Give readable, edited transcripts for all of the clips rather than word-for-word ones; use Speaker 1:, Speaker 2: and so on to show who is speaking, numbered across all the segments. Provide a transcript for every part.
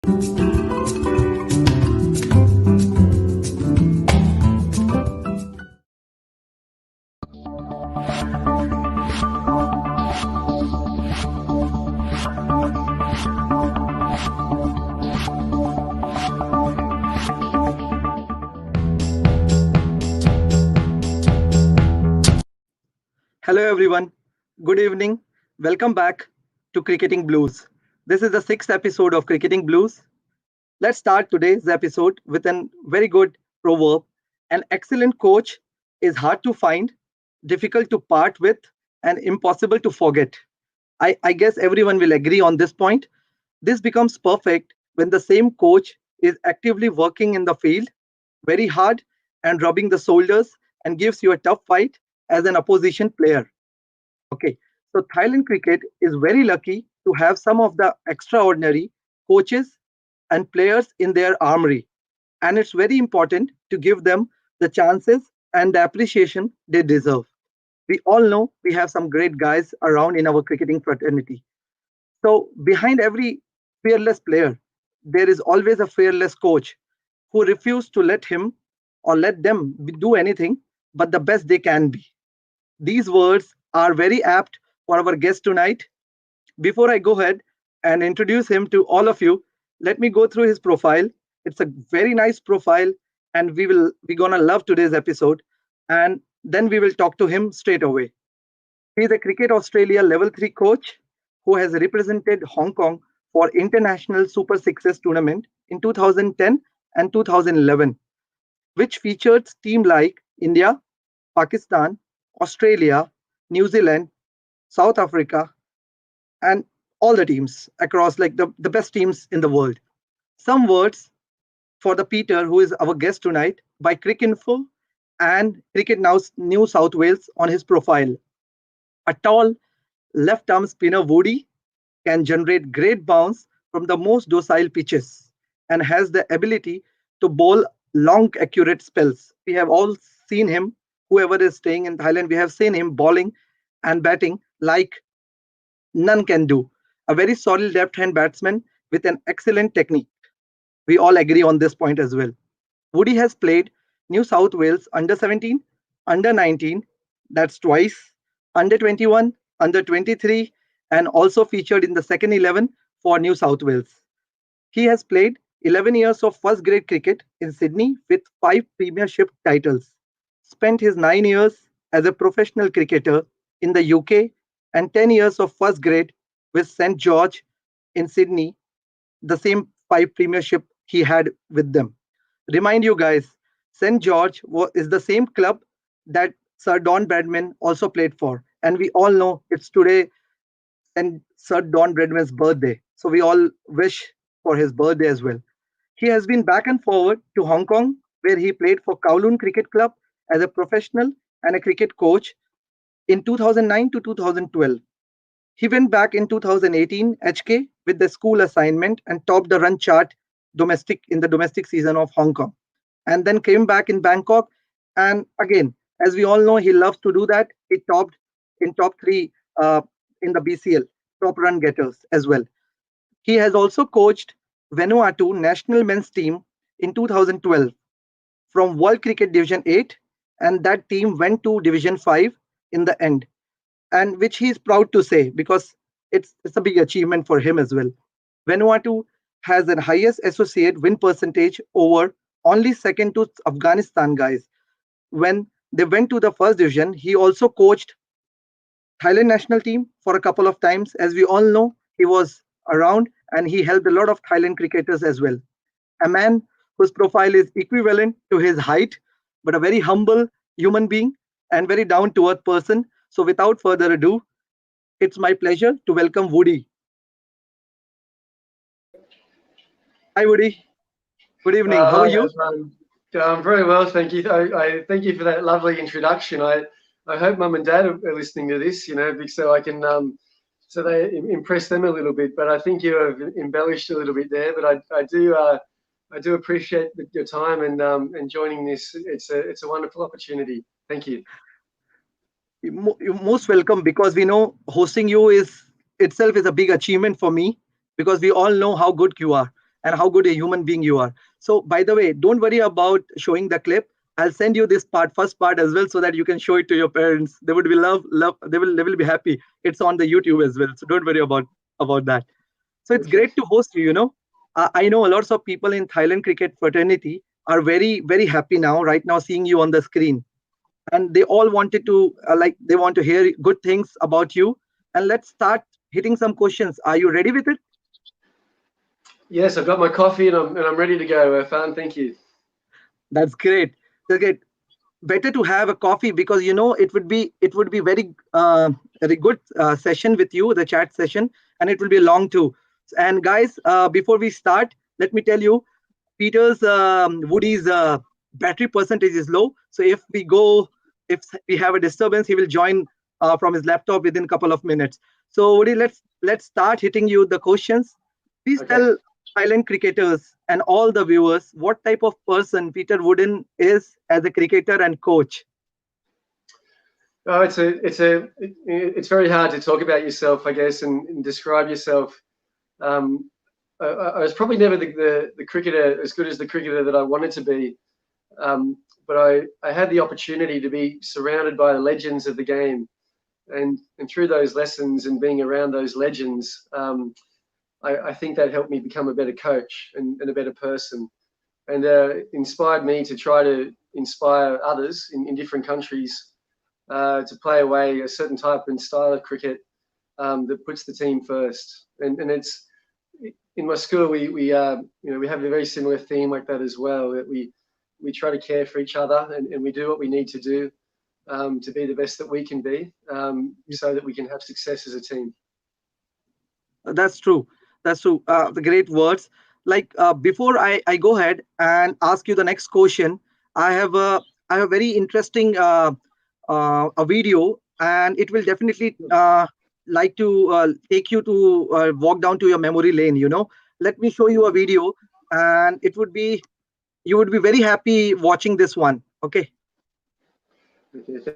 Speaker 1: Hello, everyone. Good evening. Welcome back to Cricketing Blues. This is the sixth episode of Cricketing Blues. Let's start today's episode with a very good proverb. An excellent coach is hard to find, difficult to part with, and impossible to forget. I guess everyone will agree on this point. This becomes perfect when the same coach is actively working in the field very hard and rubbing the shoulders and gives you a tough fight as an opposition player. Okay, so Thailand cricket is very lucky to have some of the extraordinary coaches and players in their armory, and it's very important to give them the chances and the appreciation they deserve. We all know we have some great guys around in our cricketing fraternity. So, behind every fearless player, there is always a fearless coach who refuse to let him or let them do anything but the best they can be. These words are very apt for our guest tonight. Before I go ahead and introduce him to all of you, let me go through his profile. It's a very nice profile, and we're gonna love today's episode. And then we will talk to him straight away. He is a Cricket Australia Level 3 coach who has represented Hong Kong for International Super Sixes tournament in 2010 and 2011, which featured teams like India, Pakistan, Australia, New Zealand, South Africa, and all the teams across like the best teams in the world. Some words for the Peter, who is our guest tonight, by Cricinfo and Cricket Now New South Wales on his profile. A tall left arm spinner Woody can generate great bounce from the most docile pitches and has the ability to bowl long, accurate spells. We have all seen him, whoever is staying in Thailand, we have seen him bowling and batting like none can do. A very solid left hand batsman with an excellent technique. We all agree on this point as well. Woody has played New South Wales under 17, under 19, that's twice, under 21, under 23, and also featured in the second 11 for New South Wales. He has played 11 years of first grade cricket in Sydney with 5 premiership titles, spent his 9 years as a professional cricketer in the UK, and 10 years of first grade with St. George in Sydney, the same 5 premiership he had with them. Remind you guys, St. George is the same club that Sir Don Bradman also played for. And we all know it's today and Sir Don Bradman's birthday. So we all wish for his birthday as well. He has been back and forward to Hong Kong, where he played for Kowloon Cricket Club as a professional and a cricket coach in 2009 to 2012. He went back in 2018 HK with the school assignment and topped the run chart domestic in the domestic season of Hong Kong. And then came back in Bangkok. And again, as we all know, he loves to do that. He topped in top three in the BCL, top run getters as well. He has also coached Vanuatu National Men's team in 2012 from World Cricket Division 8, and that team went to Division 5 in the end, and which he is proud to say because it's a big achievement for him as well. Vanuatu has the highest associate win percentage over only second to Afghanistan guys. When they went to the first division, he also coached Thailand national team for a couple of times. As we all know, he was around and he helped a lot of Thailand cricketers as well. A man whose profile is equivalent to his height, but a very humble human being and very down to earth person. So, without further ado, it's my pleasure to welcome Woody. Hi, Woody. Good evening. How are
Speaker 2: Hi,
Speaker 1: you?
Speaker 2: I'm very well, thank you. I thank you for that lovely introduction. I hope Mum and Dad are listening to this, so I can so they impress them a little bit. But I think you have embellished a little bit there. But I do appreciate your time and joining this. It's a wonderful opportunity. Thank you.
Speaker 1: You're most welcome because we know hosting you is itself is a big achievement for me because we all know how good you are. and how good a human being you are. So, by the way, don't worry about showing the clip. I'll send you this first part as well, so that you can show it to your parents. They would be love. They will be happy. It's on the YouTube as well, so don't worry about that. So it's
Speaker 2: Okay.
Speaker 1: great to host you. I know lots of people in Thailand cricket fraternity are very very happy now, right now, seeing you on the screen, and they all wanted to they want to hear good things about you. And let's start hitting some questions. Are you ready with it?
Speaker 2: Yes, I've got my coffee and I'm ready to go. Fan, thank you.
Speaker 1: That's great. That's great. Better to have a coffee, because it would be very good session with you, the chat session, and it will be long too. And guys, before we start, let me tell you, Peter's Woody's battery percentage is low. So if we have a disturbance, he will join from his laptop within a couple of minutes. So Woody, let's start hitting you the questions. Please
Speaker 2: Okay.
Speaker 1: tell silent cricketers and all the viewers what type of person Peter Wooden is as a cricketer and coach.
Speaker 2: Oh, it's very hard to talk about yourself, I guess, and describe yourself. I was probably never the cricketer as good as the cricketer that I wanted to be, but I had the opportunity to be surrounded by the legends of the game, and through those lessons and being around those legends, I think that helped me become a better coach and a better person, and inspired me to try to inspire others in different countries to play away a certain type and style of cricket that puts the team first. And it's in my school we have a very similar theme like that as well. That we try to care for each other and we do what we need to do to be the best that we can be, so that we can have success as a team.
Speaker 1: That's true. That's true. The great words. Before I go ahead and ask you the next question, I have a very interesting a video, and it will definitely like to take you to walk down to your memory lane. Let me show you a video, and you would be very happy watching this one. Okay.
Speaker 2: Okay.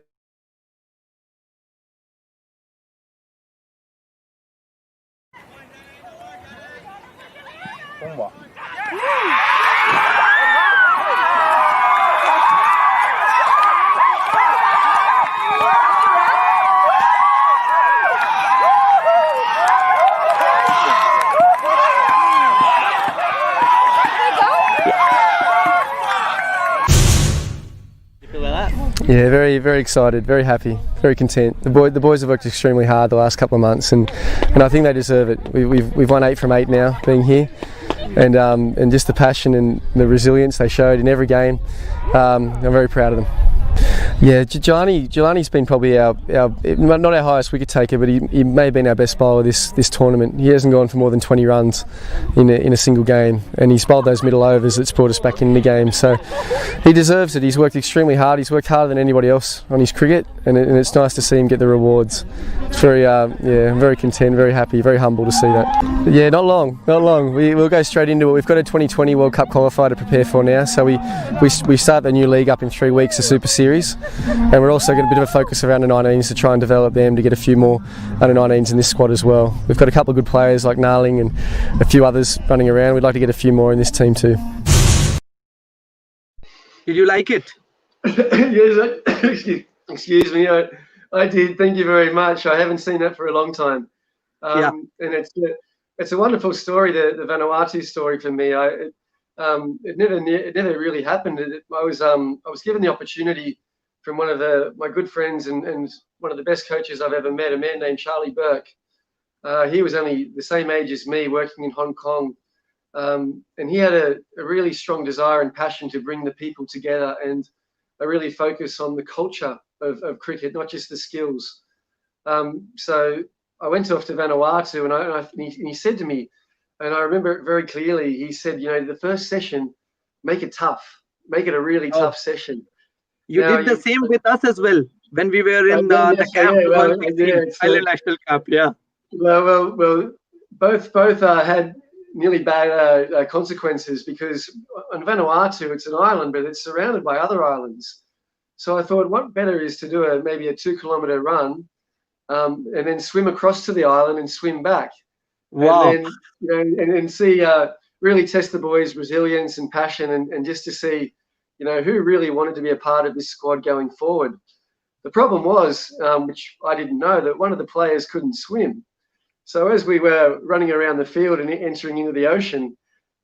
Speaker 3: Yeah, very, very excited, very happy, very content. The boys have worked extremely hard the last couple of months, and I think they deserve it. We've won 8 from 8 now, being here, and just the passion and the resilience they showed in every game. I'm very proud of them. Yeah, Jelani's been probably our not our highest wicket taker, but he may have been our best bowler this tournament. He hasn't gone for more than 20 runs in a single game, and he's bowled those middle overs that's brought us back in the game. So he deserves it. He's worked extremely hard. He's worked harder than anybody else on his cricket, and it's nice to see him get the rewards. It's very I'm very content, very happy, very humble to see that. Yeah, not long. We'll go straight into it. We've got a 2020 World Cup Qualifier to prepare for now, so we start the new league up in 3 weeks, the Super Series. And we're also got a bit of a focus around the 19s to try and develop them to get a few more under 19s in this squad as well. We've got a couple of good players like Narling and a few others running around. We'd like to get a few more in this team too.
Speaker 1: Did you like it?
Speaker 2: Yes, excuse me. I did. Thank you very much. I haven't seen that for a long time.
Speaker 1: Yeah.
Speaker 2: And it's a wonderful story, the Vanuatu story for me. It never really happened. I was given the opportunity from one of my good friends and one of the best coaches I've ever met, a man named Charlie Burke. He was only the same age as me, working in Hong Kong, and he had a really strong desire and passion to bring the people together and a really focus on the culture of cricket, not just the skills. So I went off to Vanuatu, and he said to me, and I remember it very clearly, he said, the first session, make it tough, make it a really tough session.
Speaker 1: You did the same with us as well when we were in the camp, Thailand National Camp. Yeah.
Speaker 2: Well, both had nearly bad consequences, because on Vanuatu it's an island, but it's surrounded by other islands. So I thought, what better is to do maybe a 2-kilometer run, and then swim across to the island and swim back.
Speaker 1: Wow.
Speaker 2: And then and see really test the boys' resilience and passion, and just to see, who really wanted to be a part of this squad going forward. The problem was, which I didn't know, that one of the players couldn't swim. So as we were running around the field and entering into the ocean,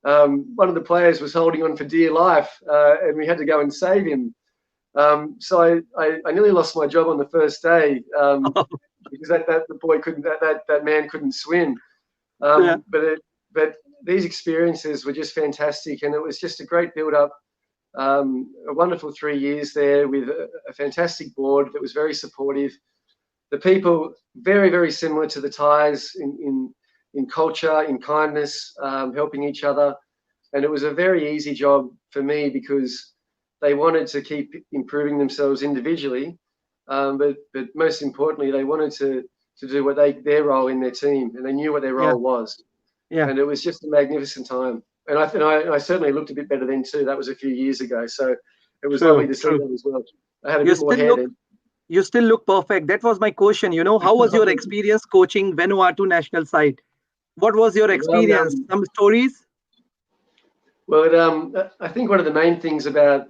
Speaker 2: one of the players was holding on for dear life, and we had to go and save him. So I nearly lost my job on the first day because that man couldn't swim. But these experiences were just fantastic, and it was just a great build-up. A wonderful 3 years there with a fantastic board that was very supportive. The people very, very similar to the Thais in culture, in kindness, helping each other. And it was a very easy job for me because they wanted to keep improving themselves individually, but most importantly, they wanted to do their role in their team, and they knew what their role was. Yeah. And it was just a magnificent time. And I certainly looked a bit better then too. That was a few years ago, so it was lovely to see that as well. I had a bit more hair then.
Speaker 1: You still look perfect. That was my question. How was your experience coaching Vanuatu national side? What was your experience? Some stories?
Speaker 2: Well, I think one of the main things about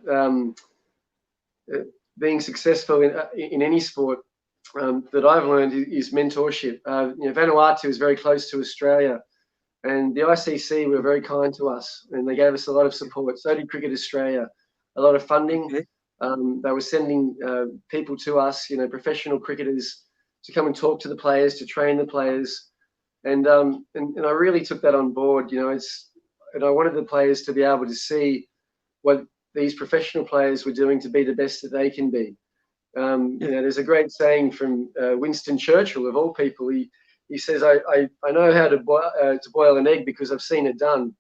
Speaker 2: being successful in any sport that I've learned is mentorship. Vanuatu is very close to Australia, and the ICC were very kind to us, and they gave us a lot of support. So did Cricket Australia, a lot of funding. Okay. They were sending people to us, professional cricketers, to come and talk to the players, to train the players, and I really took that on board. And I wanted the players to be able to see what these professional players were doing to be the best that they can be. There's a great saying from Winston Churchill, of all people. He says, "I know how to boil an egg because I've seen it done."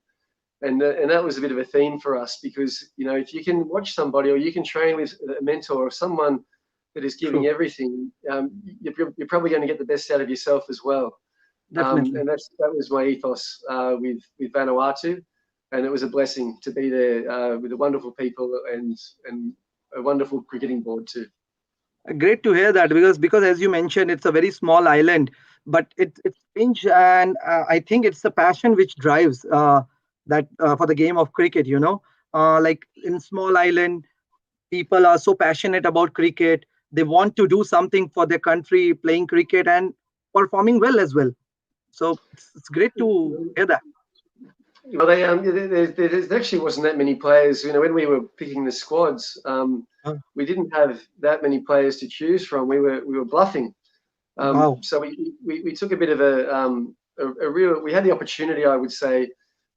Speaker 2: And that was a bit of a theme for us because, if you can watch somebody or you can train with a mentor or someone that is giving everything, you're probably going to get the best out of yourself as well. And that was my ethos with Vanuatu, and it was a blessing to be there with the wonderful people and a wonderful cricketing board too.
Speaker 1: Great to hear that because as you mentioned, it's a very small island, but it's strange, and I think it's the passion which drives that for the game of cricket. Like in small island, people are so passionate about cricket. They want to do something for their country, playing cricket and performing well as well. So it's great to hear that.
Speaker 2: Well, there actually wasn't that many players. When we were picking the squads, we didn't have that many players to choose from. We were bluffing. Wow. So we took a bit of we had the opportunity, I would say,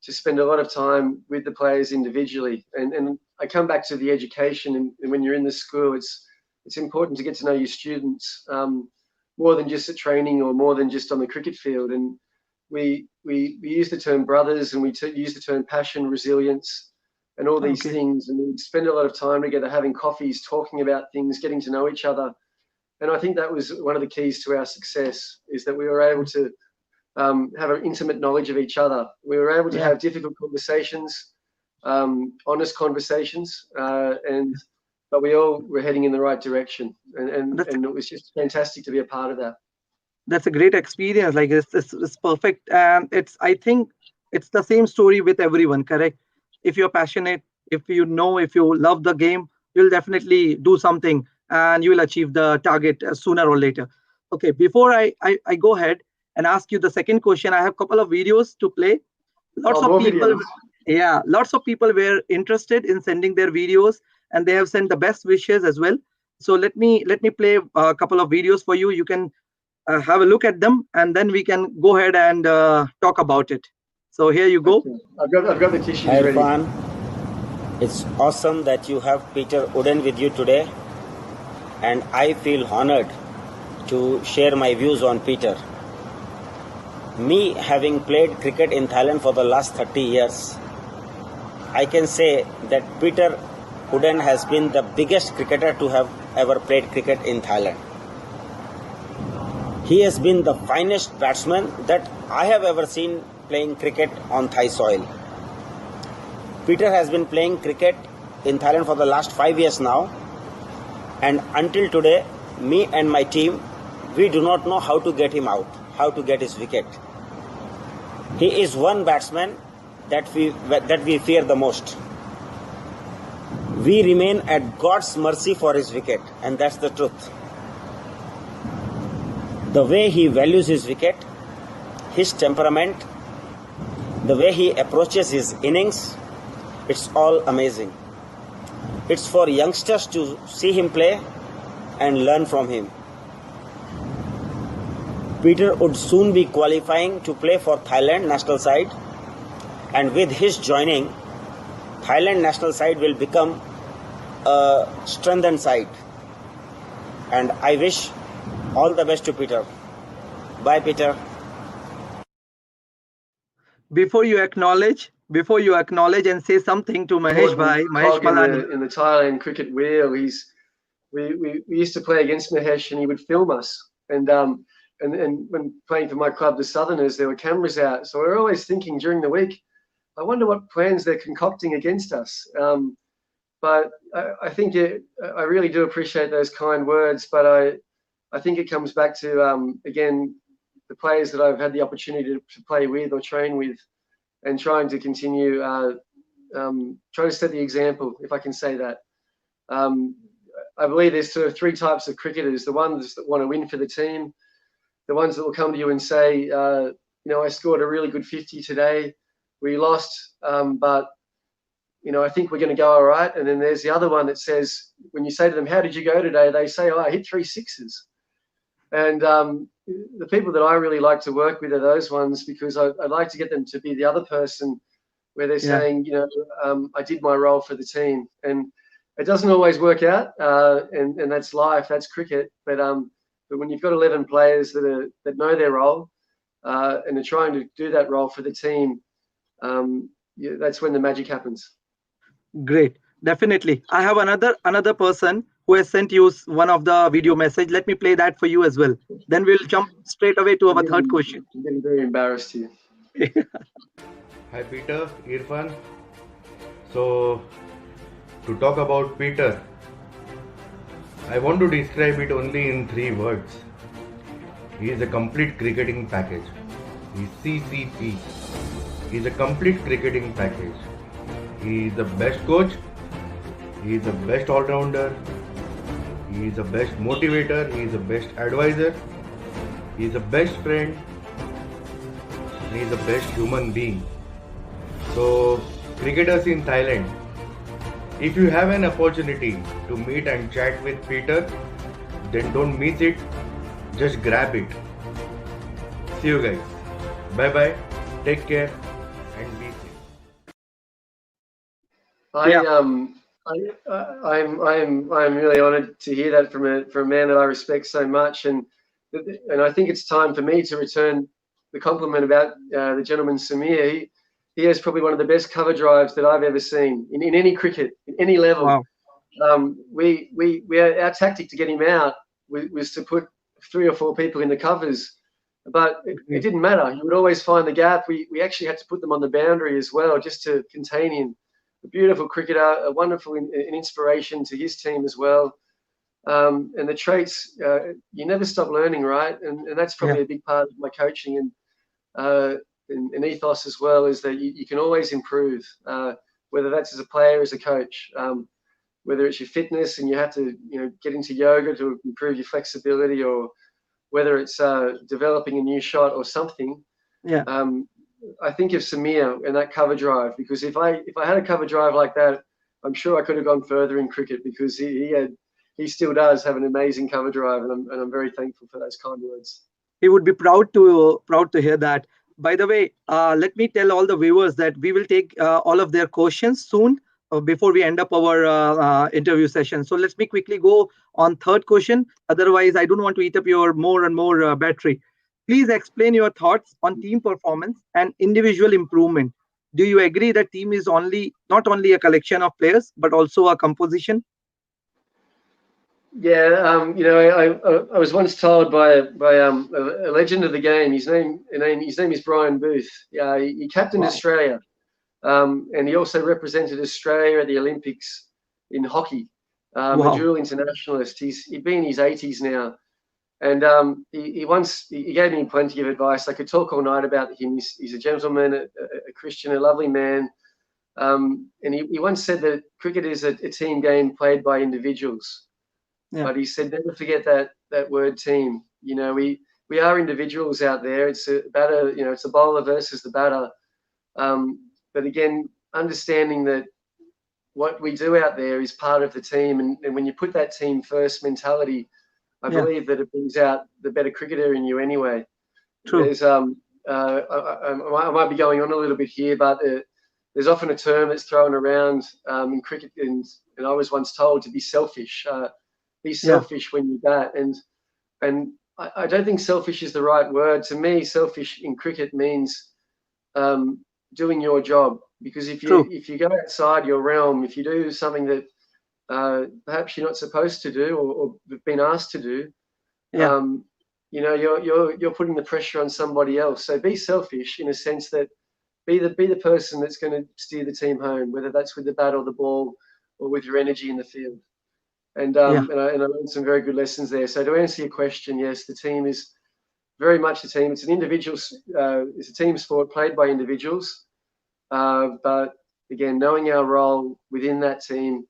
Speaker 2: to spend a lot of time with the players individually. And I come back to the education, and when you're in the school, it's important to get to know your students. More than just at training or more than just on the cricket field. And we use the term brothers, and we use the term passion, resilience, and all these things. And we spend a lot of time together having coffees, talking about things, getting to know each other. And I think that was one of the keys to our success, is that we were able to have an intimate knowledge of each other. We were able to have difficult conversations, honest conversations, but we all were heading in the right direction, and it was just fantastic to be a part of that.
Speaker 1: That's a great experience. Like it's perfect, and I think it's the same story with everyone. Correct? If you're passionate, if you love the game, you'll definitely do something, and you will achieve the target sooner or later. Okay. Before I go ahead and ask you the second question, I have a couple of videos to play. Lots of people were interested in sending their videos, and they have sent the best wishes as well. So let me play a couple of videos for you. You can have a look at them, and then we can go ahead and talk about it. So here you go.
Speaker 2: Okay. I've got the tissues ready.
Speaker 4: Hi, Irfan. It's awesome that you have Peter Wooden with you today, and I feel honored to share my views on Peter. Me having played cricket in Thailand for the last 30 years, I can say that Peter Wooden has been the biggest cricketer to have ever played cricket in Thailand. He has been the finest batsman that I have ever seen playing cricket on Thai soil. Peter has been playing cricket in Thailand for the last 5 years now, and until today, me and my team, we do not know how to get him out, how to get his wicket. He is one batsman that we fear the most. We remain at God's mercy for his wicket, and that's the truth. The way he values his wicket, his temperament, the way he approaches his innings, it's all amazing. It's for youngsters to see him play and learn from him. Peter would soon be qualifying to play for Thailand national side, and with his joining, Thailand national side will become a strengthened side. And I wish all the best to Peter. Bye, Peter.
Speaker 1: Before you acknowledge and say something to Mahesh Bhai, Mahesh Malani.
Speaker 2: In the Thailand cricket wheel, we used to play against Mahesh, and he would film us. And when playing for my club, the Southerners, there were cameras out. So we were always thinking during the week, I wonder what plans they're concocting against us. But I think I really do appreciate those kind words. But I think it comes back to, again, the players that I've had the opportunity to play with or train with, and trying to continue, try to set the example, if I can say that. I believe there's sort of three types of cricketers: the ones that want to win for the team, the ones that will come to you and say, I scored a really good 50 today. We lost, but I think we're going to go all right. And then there's the other one that says, when you say to them, how did you go today? They say, I hit 3 sixes. And the people that I really like to work with are those ones, because I like to get them to be the other person where they're saying, I did my role for the team. And it doesn't always work out, and that's life, that's cricket. But when you've got 11 players that know their role and are trying to do that role for the team, that's when the magic happens.
Speaker 1: Great, definitely. I have another person who has sent you one of the video message. Let me play that for you as well. Then we'll jump straight away to our third question.
Speaker 2: I'm getting very embarrassed here.
Speaker 5: Hi Peter, Irfan. So, to talk about Peter, I want to describe it only in 3 words. He is a complete cricketing package. He's CCP. He's a complete cricketing package. He is the best coach. He is the best all-rounder. He is the best motivator. He is the best advisor. He is the best friend. He is the best human being. So, cricketers in Thailand, if you have an opportunity to meet and chat with Peter, then don't miss it. Just grab it. See you guys. Bye bye. Take care and be safe.
Speaker 2: I'm really honoured to hear that from a man that I respect so much, and I think it's time for me to return the compliment about the gentleman Samir. He has probably one of the best cover drives that I've ever seen in any cricket, in any level.
Speaker 1: Wow.
Speaker 2: Our tactic to get him out was to put 3 or 4 people in the covers, but it didn't matter. He would always find the gap. We actually had to put them on the boundary as well, just to contain him. A beautiful cricketer, a wonderful an inspiration to his team as well. And the traits, you never stop learning, right? And that's probably a big part of my coaching and ethos as well, is that you can always improve, whether that's as a player, as a coach, whether it's your fitness and you have to get into yoga to improve your flexibility, or whether it's developing a new shot or something. I think of Samir and that cover drive, because if I had a cover drive like that, I'm sure I could have gone further in cricket, because he still does have an amazing cover drive, and I'm very thankful for those kind words.
Speaker 1: He would be proud to hear that. By the way, let me tell all the viewers that we will take all of their questions soon before we end up our interview session. So let me quickly go on third question. Otherwise, I don't want to eat up your more and more battery. Please explain your thoughts on team performance and individual improvement. Do you agree that team is not only a collection of players, but also a composition?
Speaker 2: Yeah, I was once told by a legend of the game. His name is Brian Booth. He captained Australia, and he also represented Australia at the Olympics in hockey. A dual internationalist. He'd been in his 80s now, And he gave me plenty of advice. I could talk all night about him. He's a gentleman, a Christian, a lovely man. And he once said that cricket is a team game played by individuals.
Speaker 1: Yeah.
Speaker 2: But he said, never forget that word team. You know, we are individuals out there. It's a batter, you know, it's a bowler versus the batter. But again, understanding that what we do out there is part of the team. And when you put that team first mentality, I believe that it brings out the better cricketer in you anyway.
Speaker 1: True.
Speaker 2: There's I might be going on a little bit here, but there's often a term that's thrown around in cricket, and I was once told to be selfish. Be selfish when you bat, and I don't think selfish is the right word. To me, selfish in cricket means doing your job, because if you go outside your realm, if you do something that perhaps you're not supposed to do or been asked to do, you know, you're putting the pressure on somebody else. So be selfish in a sense that be the person that's going to steer the team home, whether that's with the bat or the ball or with your energy in the field. And I learned some very good lessons there. So to answer your question, yes, the team is very much a team. It's an individual, it's a team sport played by individuals. But again, knowing our role within that team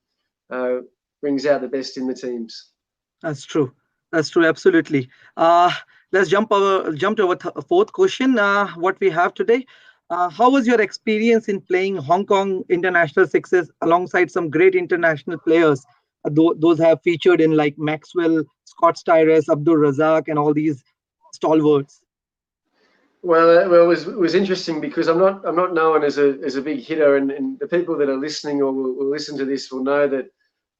Speaker 2: brings out the best in the teams.
Speaker 1: That's true. That's true. Absolutely. Let's jump to our fourth question. What we have today. How was your experience in playing Hong Kong international sixes alongside some great international players? Those have featured in like Maxwell, Scott Stires, Abdul Razak, and all these stalwarts.
Speaker 2: Well, it was interesting because I'm not known as a big hitter, and the people that are listening or will listen to this will know that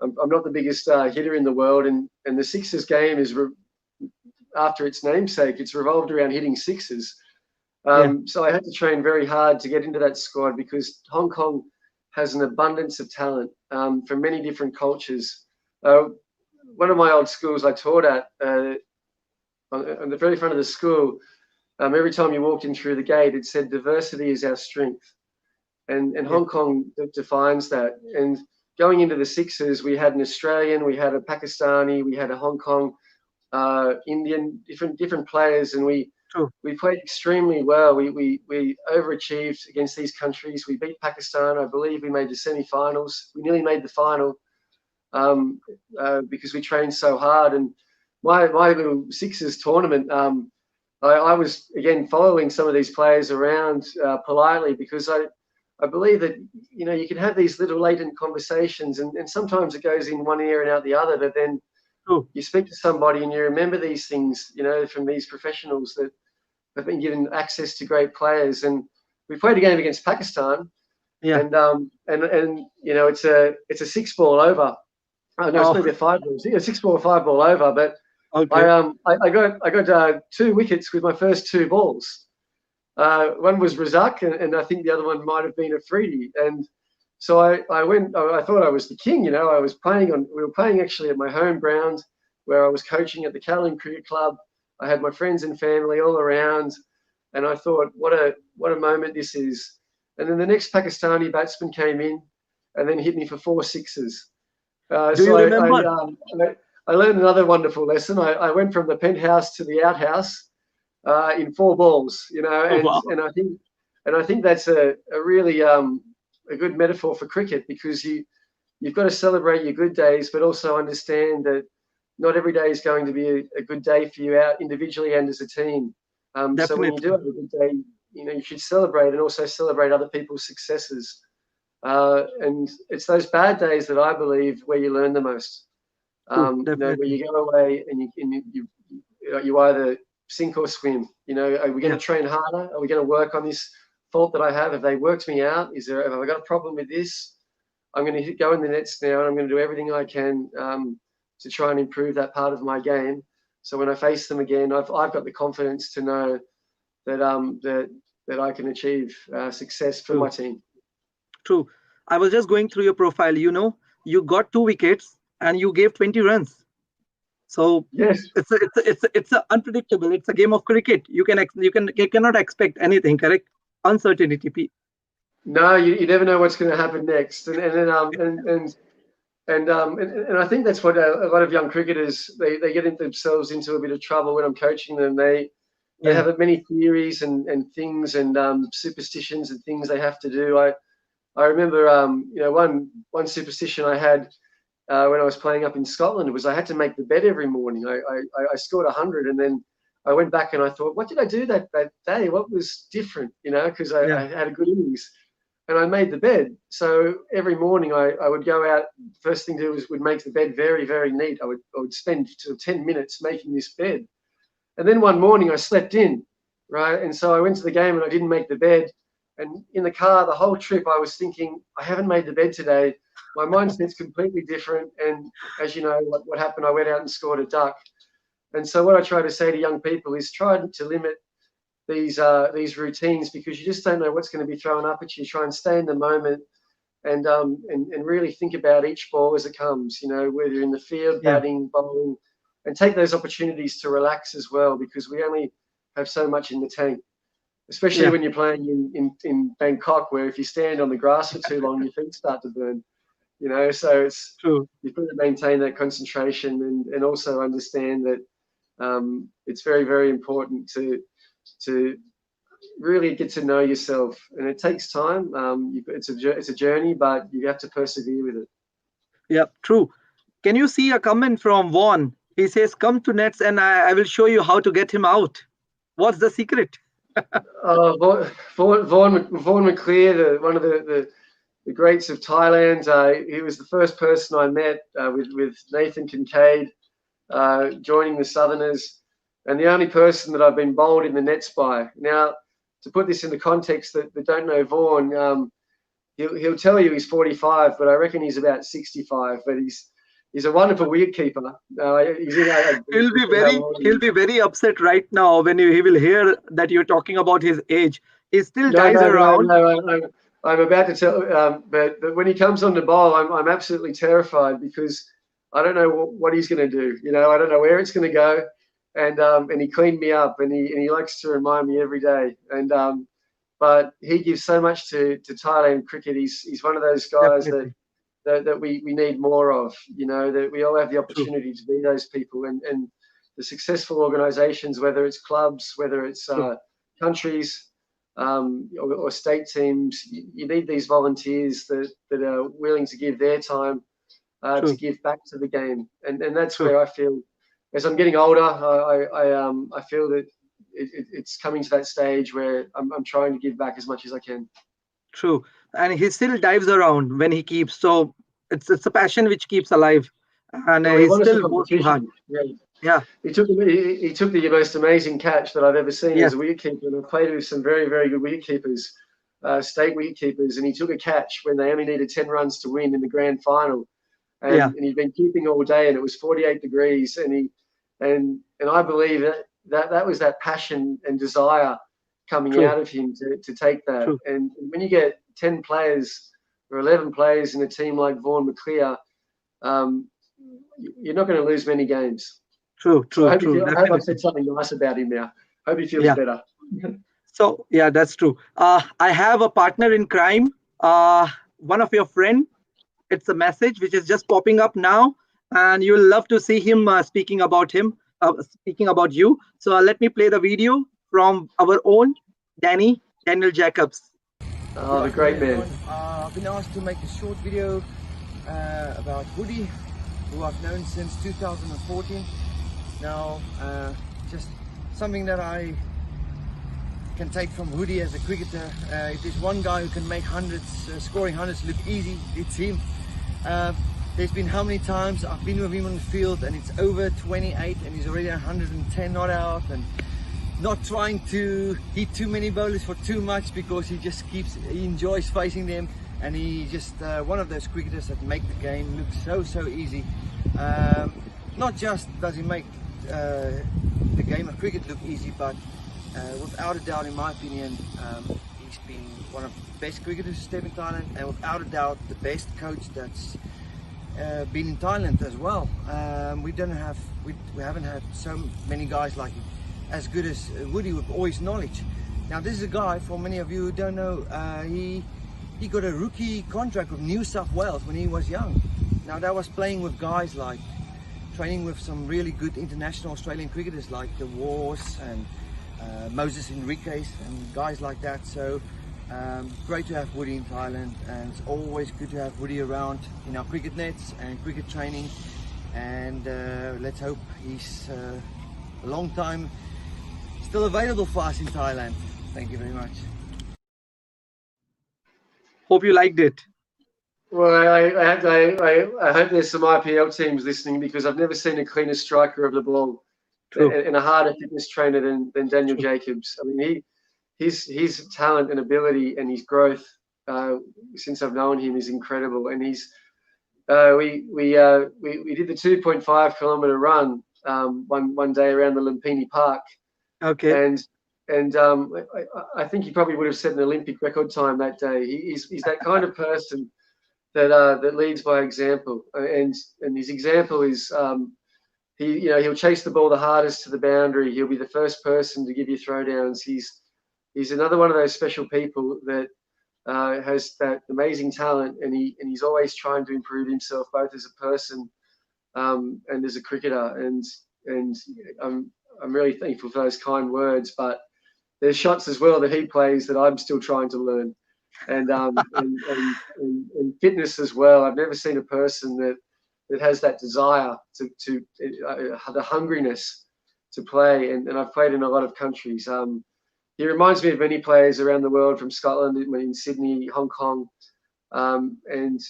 Speaker 2: I'm not the biggest hitter in the world, and the sixes game is after its namesake, it's revolved around hitting sixes. So I had to train very hard to get into that squad because Hong Kong has an abundance of talent from many different cultures. One of my old schools I taught at, on the very front of the school, every time you walked in through the gate, it said diversity is our strength. And Hong Kong defines that. And going into the sixes, we had an Australian, we had a Pakistani, we had a Hong Kong, Indian, different players, and we played extremely well. We overachieved against these countries. We beat Pakistan. I believe we made the semi-finals. We nearly made the final because we trained so hard. And my little sixes tournament, I was again following some of these players around politely because I believe that, you know, you can have these little latent conversations, and sometimes it goes in one ear and out the other, but then you speak to somebody and you remember these things, you know, from these professionals that have been given access to great players. And we played a game against Pakistan, and you know, it's a 6-ball over. Oh, no, it's maybe a 5-ball. Yeah, 6-ball or 5-ball over, but I got 2 wickets with my first 2 balls. One was Razak, and I think the other one might have been Afridi. And so I went. I thought I was the king. You know, we were playing actually at my home ground, where I was coaching at the Thailand Cricket Club. I had my friends and family all around, and I thought, what a moment this is. And then the next Pakistani batsman came in, and then hit me for 4 sixes.
Speaker 1: Do you remember?
Speaker 2: I learned another wonderful lesson. I went from the penthouse to the outhouse in 4 balls, you know, and I think that's a really a good metaphor for cricket, because you've got to celebrate your good days, but also understand that not every day is going to be a good day for you out individually and as a team. So when you do have a good day, you know, you should celebrate and also celebrate other people's successes. And it's those bad days that I believe where you learn the most. You know, where you go away and you either sink or swim. You know, are we going to train harder? Are we going to work on this fault that I have? Have they worked me out? Have I got a problem with this? I'm going to go in the nets now, and I'm going to do everything I can to try and improve that part of my game. So when I face them again, I've got the confidence to know that that I can achieve success for my team.
Speaker 1: True. I was just going through your profile. You know, you got 2 wickets and you gave 20 runs. So
Speaker 2: yes,
Speaker 1: it's unpredictable. It's a game of cricket. You cannot expect anything. Correct? Uncertainty.
Speaker 2: No, you never know what's going to happen next. And And I think that's what a lot of young cricketers, they get themselves into a bit of trouble when I'm coaching them. They have many theories and things and superstitions and things they have to do. I remember one superstition I had when I was playing up in Scotland was I had to make the bed every morning. I scored 100, and then I went back and I thought, what did I do that day? What was different? Because I had a good innings. And I made the bed. So every morning I would go out. First thing to do would make the bed very, very neat. I would spend 10 minutes making this bed. And then one morning I slept in, right? And so I went to the game and I didn't make the bed. And in the car, the whole trip, I was thinking, I haven't made the bed today. My mindset's completely different. And as you know, what happened, I went out and scored a duck. And so what I try to say to young people is try to limit these routines, because you just don't know what's going to be thrown up at you. Try and stay in the moment and really think about each ball as it comes, whether you're in the field, batting, bowling, and take those opportunities to relax as well, because we only have so much in the tank, especially when you're playing in Bangkok, where if you stand on the grass for too long, your feet start to burn, so it's true. You've got to maintain that concentration and also understand that it's very, very important to really get to know yourself, and it takes time. It's a journey, but you have to persevere with it.
Speaker 1: Yeah, true. Can you see a comment from Vaughan? He says, "Come to nets, and I will show you how to get him out." What's the secret?
Speaker 2: Vaughan McClear, one of the greats of Thailand. He was the first person I met with Nathan Kincaid joining the Southerners. And the only person that I've been bowled in the nets by. Now, to put this in the context that don't know Vaughan, he'll tell you he's 45, but I reckon he's about 65. But he's a wonderful wicketkeeper.
Speaker 1: He'll be very upset right now when he will hear that you're talking about his age. He still dives around.
Speaker 2: No, I'm about to tell, but when he comes on the bowl, I'm absolutely terrified, because I don't know what he's going to do. I don't know where it's going to go. And he cleaned me up, and he likes to remind me every day. But he gives so much to Thailand cricket. He's one of those guys that we need more of. That we all have the opportunity to be those people, and the successful organisations, whether it's clubs, whether it's countries or state teams. You need these volunteers that are willing to give their time to give back to the game, and that's where I feel. As I'm getting older, I feel that it's coming to that stage where I'm trying to give back as much as I can.
Speaker 1: True, and he still dives around when he keeps. So it's a passion which keeps alive, and he's still working hard. Yeah.
Speaker 2: He took the most amazing catch that I've ever seen as a wicketkeeper, and I played with some very, very good wicketkeepers, state wicketkeepers, and he took a catch when they only needed 10 runs to win in the grand final, and he'd been keeping all day, and it was 48 degrees, and I believe that was that passion and desire coming out of him to take that. And when you get 10 players or 11 players in a team like Vaughan McClear, you're not going to lose many games.
Speaker 1: True.
Speaker 2: I hope I've said something nice about him now. Hope he feels better.
Speaker 1: So that's true. I have a partner in crime. One of your friend. It's a message which is just popping up now, and you'll love to see him speaking about you. So let me play the video from our own Daniel Jacobs.
Speaker 2: Oh, the great man.
Speaker 6: I've been asked to make a short video about Woody, who I've known since 2014. Now, just something that I can take from Woody as a cricketer. If there's one guy who can make hundreds, scoring hundreds look easy, it's him. There's been how many times I've been with him on the field and it's over 28 and he's already 110 not out, and not trying to hit too many bowlers for too much, because he enjoys facing them, and he's just one of those cricketers that make the game look so easy. Not just does he make the game of cricket look easy, but without a doubt, in my opinion, he's been one of the best cricketers to step in Thailand, and without a doubt the best coach that's been in Thailand as well. We haven't had so many guys like him, as good as Woody with all his knowledge. Now this is a guy, for many of you who don't know, he got a rookie contract with New South Wales when he was young. Now that was playing with guys like, training with some really good international Australian cricketers like the Wars and Moses Enriquez and guys like that. So great to have Woody in Thailand, and it's always good to have Woody around in our cricket nets and cricket training. And let's hope he's a long time still available for us in Thailand. Thank you very much.
Speaker 1: Hope you liked it.
Speaker 2: Well, I hope there's some IPL teams listening, because I've never seen a cleaner striker of the ball and a harder fitness trainer than Daniel Jacobs. I mean, his talent and ability and his growth since I've known him is incredible. And we did the 2.5 kilometer run one day around the Lumpini Park.
Speaker 1: Okay.
Speaker 2: And I think he probably would have set an Olympic record time that day. He's that kind of person that leads by example, and his example is he'll chase the ball the hardest to the boundary. He'll be the first person to give you throwdowns. He's another one of those special people that has that amazing talent, and he's always trying to improve himself both as a person and as a cricketer. And I'm really thankful for those kind words. But there's shots as well that he plays that I'm still trying to learn. And fitness as well. I've never seen a person that has that desire to the hungriness to play. And I've played in a lot of countries. He reminds me of many players around the world, from Scotland, in Sydney, Hong Kong, and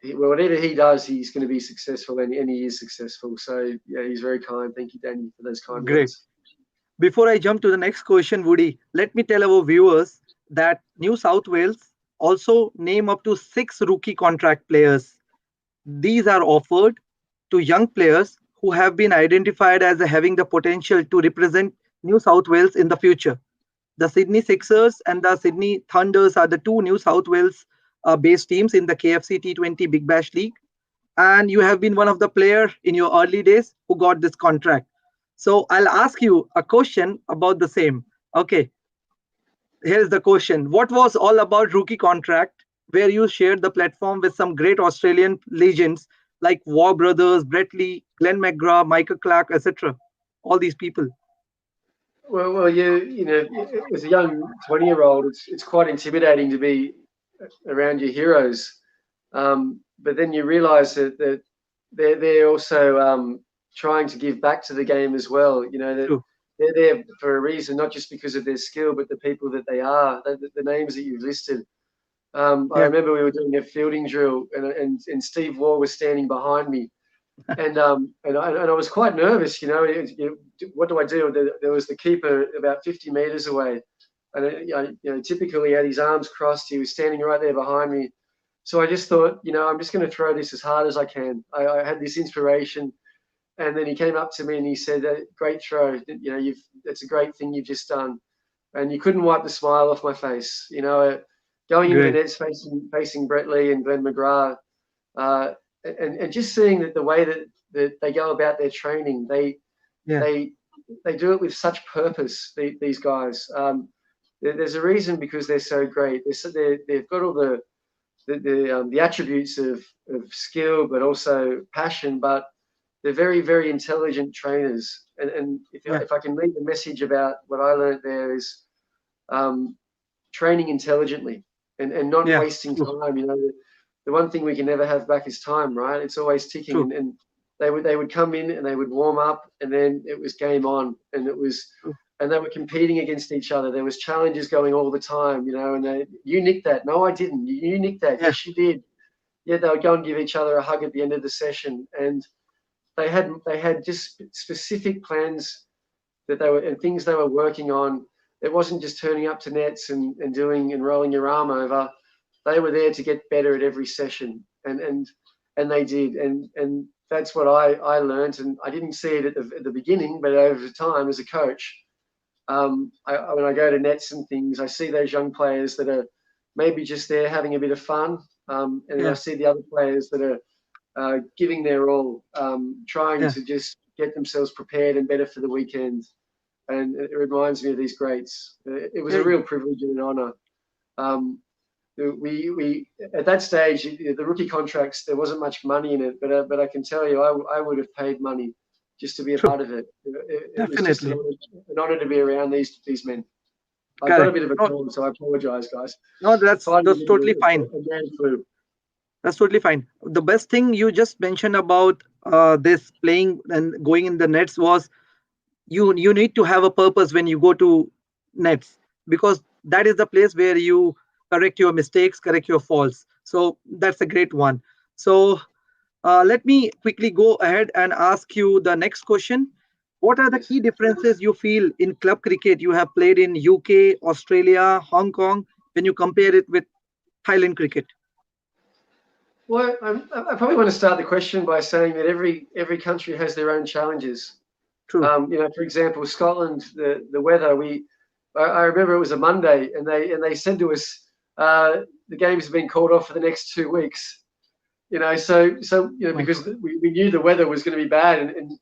Speaker 2: whatever he does, he's going to be successful, and he is successful. So yeah, he's very kind. Thank you, Danny, for those kind words.
Speaker 1: Before I jump to the next question, Woody, let me tell our viewers that New South Wales also name up to 6 rookie contract players. These are offered to young players who have been identified as having the potential to represent New South Wales in the future. The Sydney Sixers and the Sydney Thunders are the 2 New South Wales based teams in the KFC T20 Big Bash League. And you have been one of the players in your early days who got this contract. So I'll ask you a question about the same. Okay. Here's the question. What was all about rookie contract, where you shared the platform with some great Australian legends like War Brothers, Brett Lee, Glenn McGrath, Michael Clark, etc.? All these people.
Speaker 2: Well, you know, as a young 20-year-old, it's quite intimidating to be around your heroes. But then you realise that they're also trying to give back to the game as well. You know, that they're there for a reason, not just because of their skill, but the people that they are, the names that you've listed. I remember we were doing a fielding drill, and Steve Waugh was standing behind me, and I was quite nervous. You know, what do I do? There was the keeper about 50 meters away, and you know, typically he had his arms crossed. He was standing right there behind me. So I just thought, you know, I'm just going to throw this as hard as I can. I had this inspiration. And then he came up to me and he said, "Great throw. You know, that's a great thing you've just done." And you couldn't wipe the smile off my face. You know, going into the nets facing Brett Lee and Glenn McGrath, and just seeing that the way that they go about their training, they do it with such purpose. These guys, there's a reason because they're so great. They've got all the attributes of skill, but also passion, but they're very, very intelligent trainers. And if I can leave a message about what I learned there is training intelligently and not wasting time. You know, the one thing we can never have back is time, right? It's always ticking. And they would come in and they would warm up, and then it was game on, and they were competing against each other. There was challenges going all the time, you know, and you nicked that. No, I didn't. You nicked that. Yes, you did. Yeah, they would go and give each other a hug at the end of the session. And they had just specific plans and things they were working on. It wasn't just turning up to nets and rolling your arm over. They were there to get better at every session, and they did. And that's what I learned. And I didn't see it at the beginning, but over time as a coach, when I go to nets and things, I see those young players that are maybe just there having a bit of fun, and then I see the other players that are giving their all, trying to just get themselves prepared and better for the weekend. And it reminds me of these greats. It was a real privilege and an honour. we at that stage, the rookie contracts, there wasn't much money in it, but I can tell you, I would have paid money just to be a
Speaker 1: True.
Speaker 2: part of it. It was just
Speaker 1: Definitely.
Speaker 2: an honor to be around these men. I got a
Speaker 1: Correct.
Speaker 2: bit of a
Speaker 1: No,
Speaker 2: cold, so I apologize, guys.
Speaker 1: no, that's
Speaker 2: Finally,
Speaker 1: totally fine.
Speaker 2: a man flu.
Speaker 1: That's totally fine. The best thing you just mentioned about this playing and going in the nets was you need to have a purpose when you go to nets, because that is the place where you correct your mistakes, correct your faults. So that's a great one. So let me quickly go ahead and ask you the next question. What are the
Speaker 2: Yes.
Speaker 1: key differences you feel in club cricket you have played in UK, Australia, Hong Kong, when you compare it with Thailand cricket?
Speaker 2: Well, I probably want to start the question by saying that every country has their own challenges.
Speaker 1: True.
Speaker 2: For example, Scotland, the weather. I remember it was a Monday, and they said to us, the games have been called off for the next 2 weeks. Because we knew the weather was going to be bad, and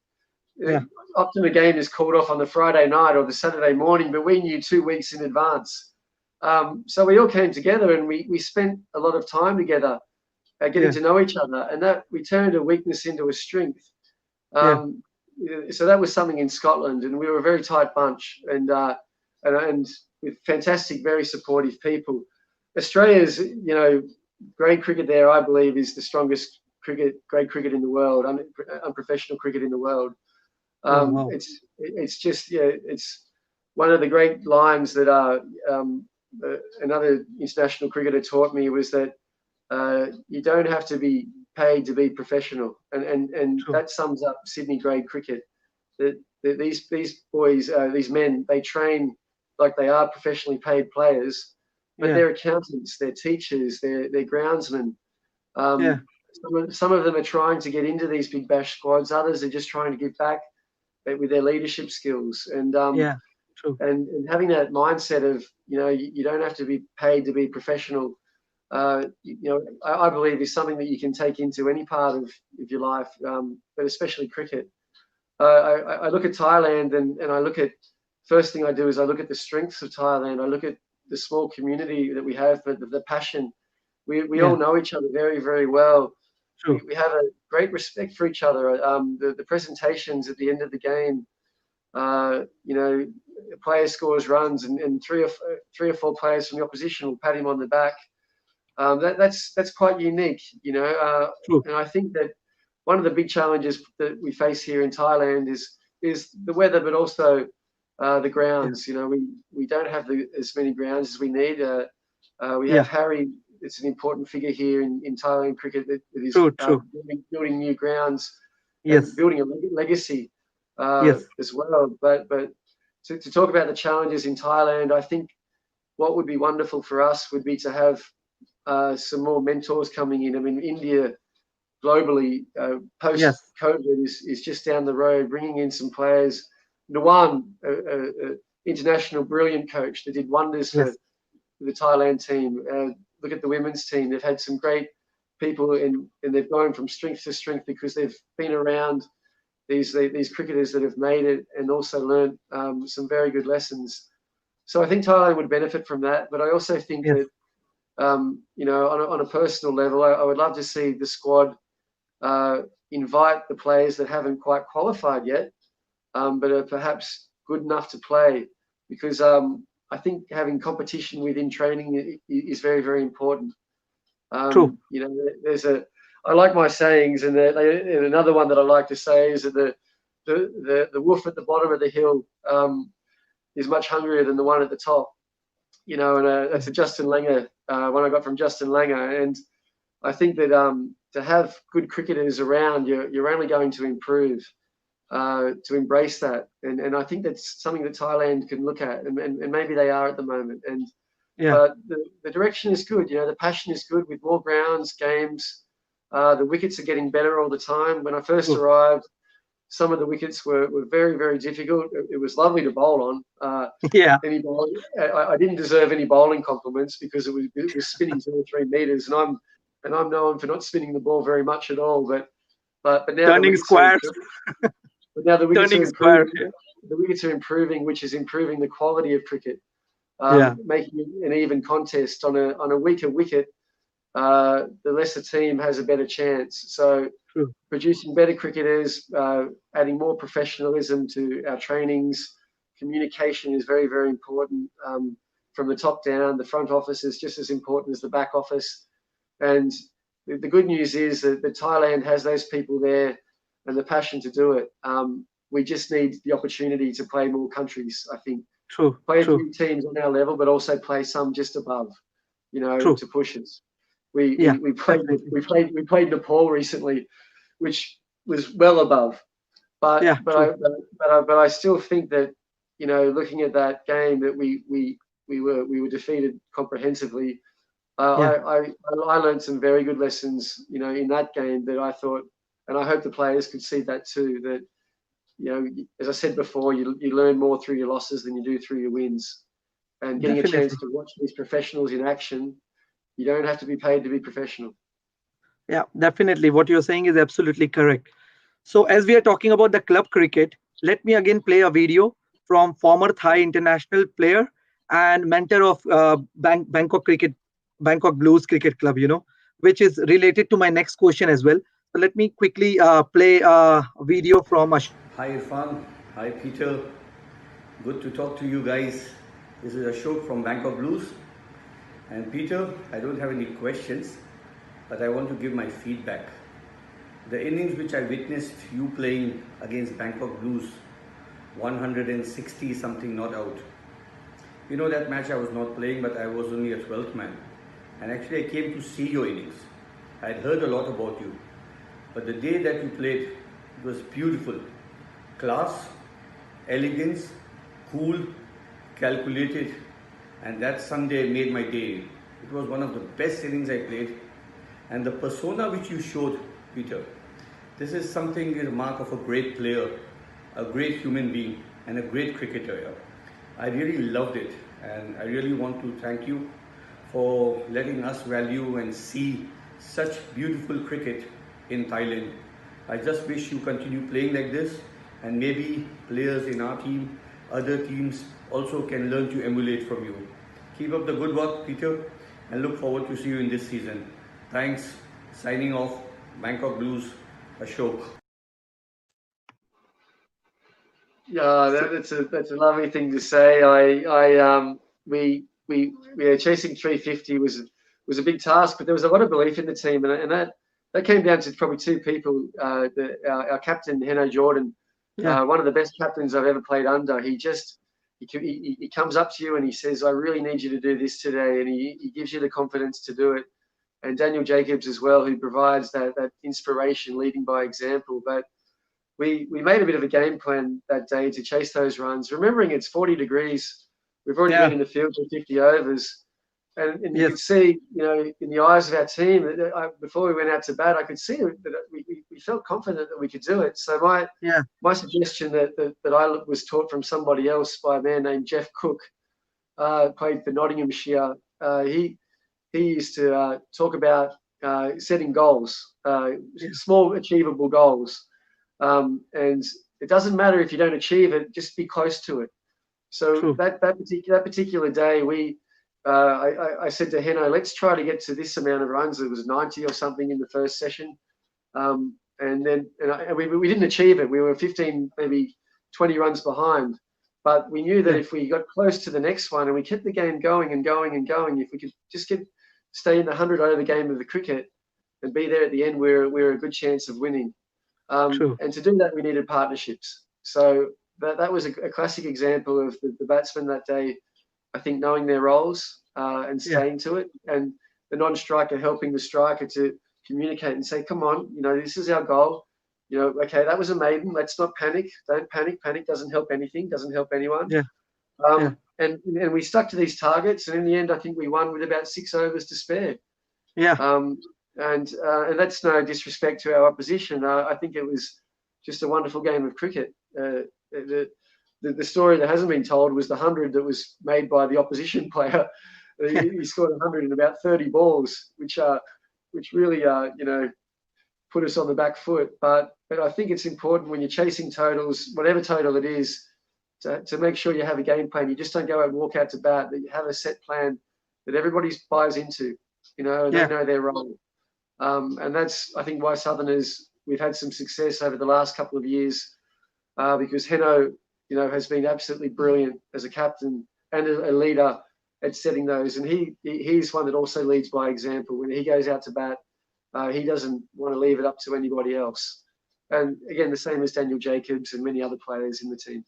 Speaker 1: Yeah.
Speaker 2: often the game is called off on the Friday night or the Saturday morning, but we knew 2 weeks in advance. So we all came together, and we spent a lot of time together, getting to know each other, and that we turned a weakness into a strength. So that was something in Scotland, and we were a very tight bunch, and with fantastic, very supportive people. Australia's, grade cricket there, I believe, is the strongest grade cricket in the world, unprofessional cricket in the world.
Speaker 1: Wow.
Speaker 2: It's just, it's one of the great lines that another international cricketer taught me was that you don't have to be paid to be professional, and
Speaker 1: True.
Speaker 2: that sums up Sydney grade cricket. That these boys, these men, they train like they are professionally paid players, but they're accountants, they're teachers, they're groundsmen. Some of them are trying to get into these big bash squads. Others are just trying to give back with their leadership skills, and
Speaker 1: True.
Speaker 2: and having that mindset of you don't have to be paid to be professional. I believe is something that you can take into any part of your life, but especially cricket. I look at Thailand, and I look at, first thing I do is I look at the strengths of Thailand. I look at the small community that we have, but the passion. We all know each other very, very well.
Speaker 1: True.
Speaker 2: We have a great respect for each other. The presentations at the end of the game, a player scores runs, and three or four players from the opposition will pat him on the back. That's quite unique,
Speaker 1: True.
Speaker 2: and I think that one of the big challenges that we face here in Thailand is the weather, but also the grounds. We don't have as many grounds as we need. We have Harry. It's an important figure here in Thailand cricket that is
Speaker 1: True.
Speaker 2: building new grounds
Speaker 1: Yes.
Speaker 2: and building a legacy
Speaker 1: Yes.
Speaker 2: as well. But to talk about the challenges in Thailand, I think what would be wonderful for us would be to have some more mentors coming in. I mean, India globally post-COVID is just down the road, bringing in some players. Nawan, international brilliant coach that did wonders for the Thailand team. Look at the women's team. They've had some great people, and they've gone from strength to strength because they've been around these cricketers that have made it and also learned some very good lessons. So I think Thailand would benefit from that. But I also think that, on a personal level, I would love to see the squad invite the players that haven't quite qualified yet, but are perhaps good enough to play, because I think having competition within training is very, very important.
Speaker 1: True.
Speaker 2: I like my sayings, and another one that I like to say is that the wolf at the bottom of the hill is much hungrier than the one at the top. And that's a Justin Langer one I got from Justin Langer, and I think that to have good cricketers around, you're only going to improve. To embrace that, and I think that's something that Thailand can look at, and maybe they are at the moment. But the direction is good. The passion is good with more grounds, games. The wickets are getting better all the time. When I first arrived, some of the wickets were very, very difficult. It was lovely to bowl on. Any bowling, I didn't deserve any bowling compliments because it was spinning 2 or 3 meters, and I'm known for not spinning the ball very much at all. But now
Speaker 1: Turning squares.
Speaker 2: But now the wickets
Speaker 1: Turning
Speaker 2: are improving. The wickets are improving, which is improving the quality of cricket. making it an even contest. On a weaker wicket, the lesser team has a better chance. So producing better cricketers, adding more professionalism to our trainings, communication is very, very important. From the top down, the front office is just as important as the back office. And the good news is that Thailand has those people there and the passion to do it. We just need the opportunity to play more countries, I think. Play a few teams on our level, but also play some just above, to push us. We played Nepal recently, which was well above. But I still think that, looking at that game, that we were defeated comprehensively. I learned some very good lessons, in that game that I thought, and I hope the players could see that too, that, as I said before, you learn more through your losses than you do through your wins. And getting a chance to watch these professionals in action, you don't have to be paid to be professional.
Speaker 1: Yeah, definitely. What you're saying is absolutely correct. So as we are talking about the club cricket, let me again play a video from former Thai international player and mentor of Bangkok Blues Cricket Club, which is related to my next question as well. So let me quickly play a video from Ashok.
Speaker 7: Hi Irfan, hi Peter. Good to talk to you guys. This is Ashok from Bangkok Blues. And Peter, I don't have any questions, but I want to give my feedback. The innings which I witnessed you playing against Bangkok Blues, 160 something not out. That match I was not playing, but I was only a 12th man. And actually I came to see your innings. I had heard a lot about you. But the day that you played, it was beautiful. Class, elegance, cool, calculated. And that Sunday made my day. It was one of the best innings I played. And the persona which you showed, Peter, this is something, a mark of a great player, a great human being, and a great cricketer. I really loved it. And I really want to thank you for letting us value and see such beautiful cricket in Thailand. I just wish you continue playing like this, and maybe players in our team, other teams also can learn to emulate from you. Keep up the good work, Peter, and look forward to see you in this season. Thanks. Signing off, Bangkok Blues, Ashok.
Speaker 2: Yeah, that's a lovely thing to say. We chasing 350 was a big task, but there was a lot of belief in the team, and that came down to probably two people. Our captain, Heno Jordan, one of the best captains I've ever played under. He comes up to you and he says, "I really need you to do this today," and he gives you the confidence to do it. And Daniel Jacobs as well, who provides that inspiration, leading by example. But we made a bit of a game plan that day to chase those runs, remembering it's 40 degrees. We've already been in the field for 50 overs. And you could see, in the eyes of our team, before we went out to bat, I could see that we felt confident that we could do it. So my suggestion that I was taught from somebody else by a man named Jeff Cook, played for Nottinghamshire. He used to talk about setting goals, small achievable goals. And it doesn't matter if you don't achieve it, just be close to it. So that particular day, I said to Heno, let's try to get to this amount of runs. It was 90 or something in the first session. And we didn't achieve it. We were 15, maybe 20 runs behind. But we knew that if we got close to the next one and we kept the game going and going and going, if we could just stay in the 100 over game of the cricket and be there at the end, we're a good chance of winning. And to do that, we needed partnerships. So that was a classic example of the batsmen that day, I think, knowing their roles and staying to it, and the non-striker helping the striker to communicate and say, come on, this is our goal. Okay, that was a maiden. Let's not panic. Don't panic. Panic doesn't help anything, doesn't help anyone. And we stuck to these targets. And in the end, I think we won with about 6 overs to spare. And that's no disrespect to our opposition. I think it was just a wonderful game of cricket. The story that hasn't been told was the 100 that was made by the opposition player. He scored 100 in about 30 balls, which really put us on the back foot. But I think it's important when you're chasing totals, whatever total it is, to make sure you have a game plan. You just don't go and walk out to bat, that you have a set plan that everybody buys into, and they know their role. And that's, I think, why Southerners, we've had some success over the last couple of years, because Heno, has been absolutely brilliant as a captain and a leader at setting those. And he's one that also leads by example. When he goes out to bat, he doesn't want to leave it up to anybody else. And again, the same as Daniel Jacobs and many other players in the team.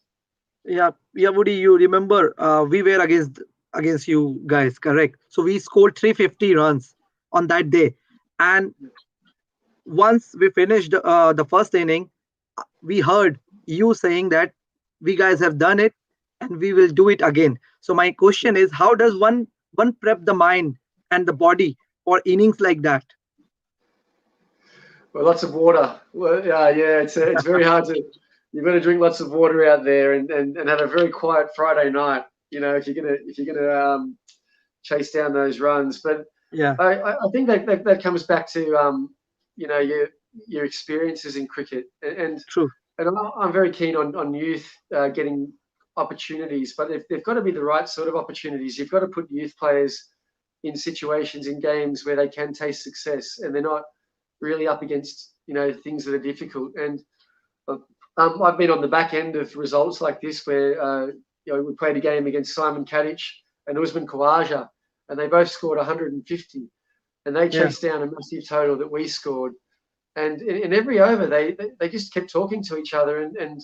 Speaker 1: Yeah, Woody, you remember we were against you guys, correct? So we scored 350 runs on that day, and once we finished the first inning, we heard you saying that we guys have done it and we will do it again. So my question is, how does one prep the mind and the body for innings like that?
Speaker 2: Well, lots of water. Well, yeah, it's very hard to. You've got to drink lots of water out there and have a very quiet Friday night. If you're gonna chase down those runs. But
Speaker 1: Yeah,
Speaker 2: I think that comes back to your experiences in cricket, and
Speaker 1: true.
Speaker 2: I'm very keen on youth getting opportunities, but if they've got to be the right sort of opportunities, you've got to put youth players in situations in games where they can taste success and they're not really up against things that are difficult. And I've been on the back end of results like this where we played a game against Simon Kadich and Usman Khawaja, and they both scored 150, and they chased down a massive total that we scored. And in every over, they just kept talking to each other and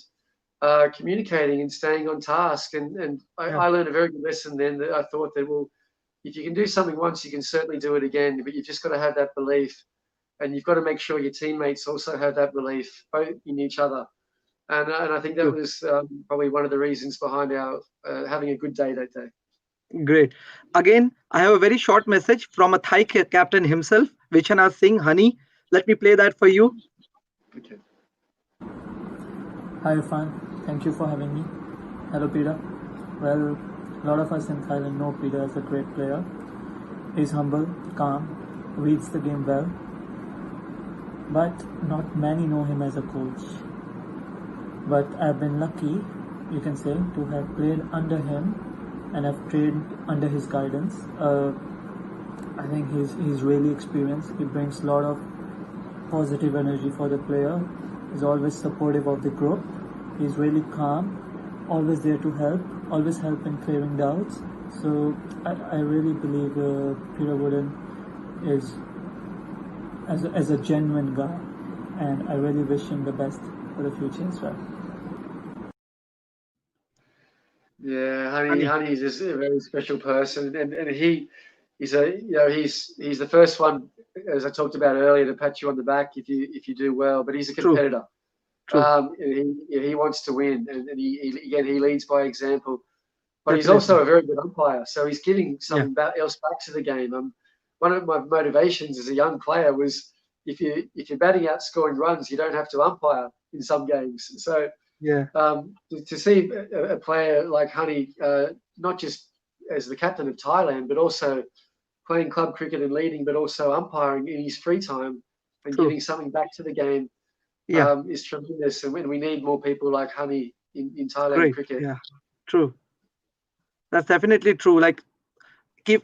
Speaker 2: communicating and staying on task. And I learned a very good lesson then, that I thought that, well, if you can do something once, you can certainly do it again. But you've just got to have that belief, and you've got to make sure your teammates also have that belief both in each other. And I think that was probably one of the reasons behind our having a good day that day.
Speaker 1: Great. Again, I have a very short message from a Thai captain himself, Vichana Singh Honey. Let me play that for you.
Speaker 2: Okay.
Speaker 8: Hi Irfan, thank you for having me. Hello Peter. Well, a lot of us in Thailand know Peter as a great player. He's humble, calm, reads the game well, but not many know him as a coach. But I've been lucky, you can say, to have played under him and have trained under his guidance. I think he's really experienced. He brings a lot of positive energy for the player. He's always supportive of the group. He's really calm, always there to help, always help in clearing doubts. So I really believe Peter Wooden is as a genuine guy, and I really wish him the best for the future as well.
Speaker 2: Yeah, Honey is just a very special person, and he's the first one, as I talked about earlier, to pat you on the back if you do well. But he's a competitor.
Speaker 1: True.
Speaker 2: He wants to win, and he leads by example. But he's
Speaker 1: Definitely.
Speaker 2: also a very good umpire, so he's giving something else back to the game. One of my motivations as a young player was if you're batting out scoring runs, you don't have to umpire in some games. So
Speaker 1: Yeah,
Speaker 2: to see a player like Honey, not just as the captain of Thailand, but also playing club cricket and leading, but also umpiring in his free time and
Speaker 1: True.
Speaker 2: giving something back to the game,
Speaker 1: yeah,
Speaker 2: is tremendous. And we need more people like Honey in Thailand
Speaker 1: great.
Speaker 2: cricket.
Speaker 1: Yeah, true. That's definitely true. Like, the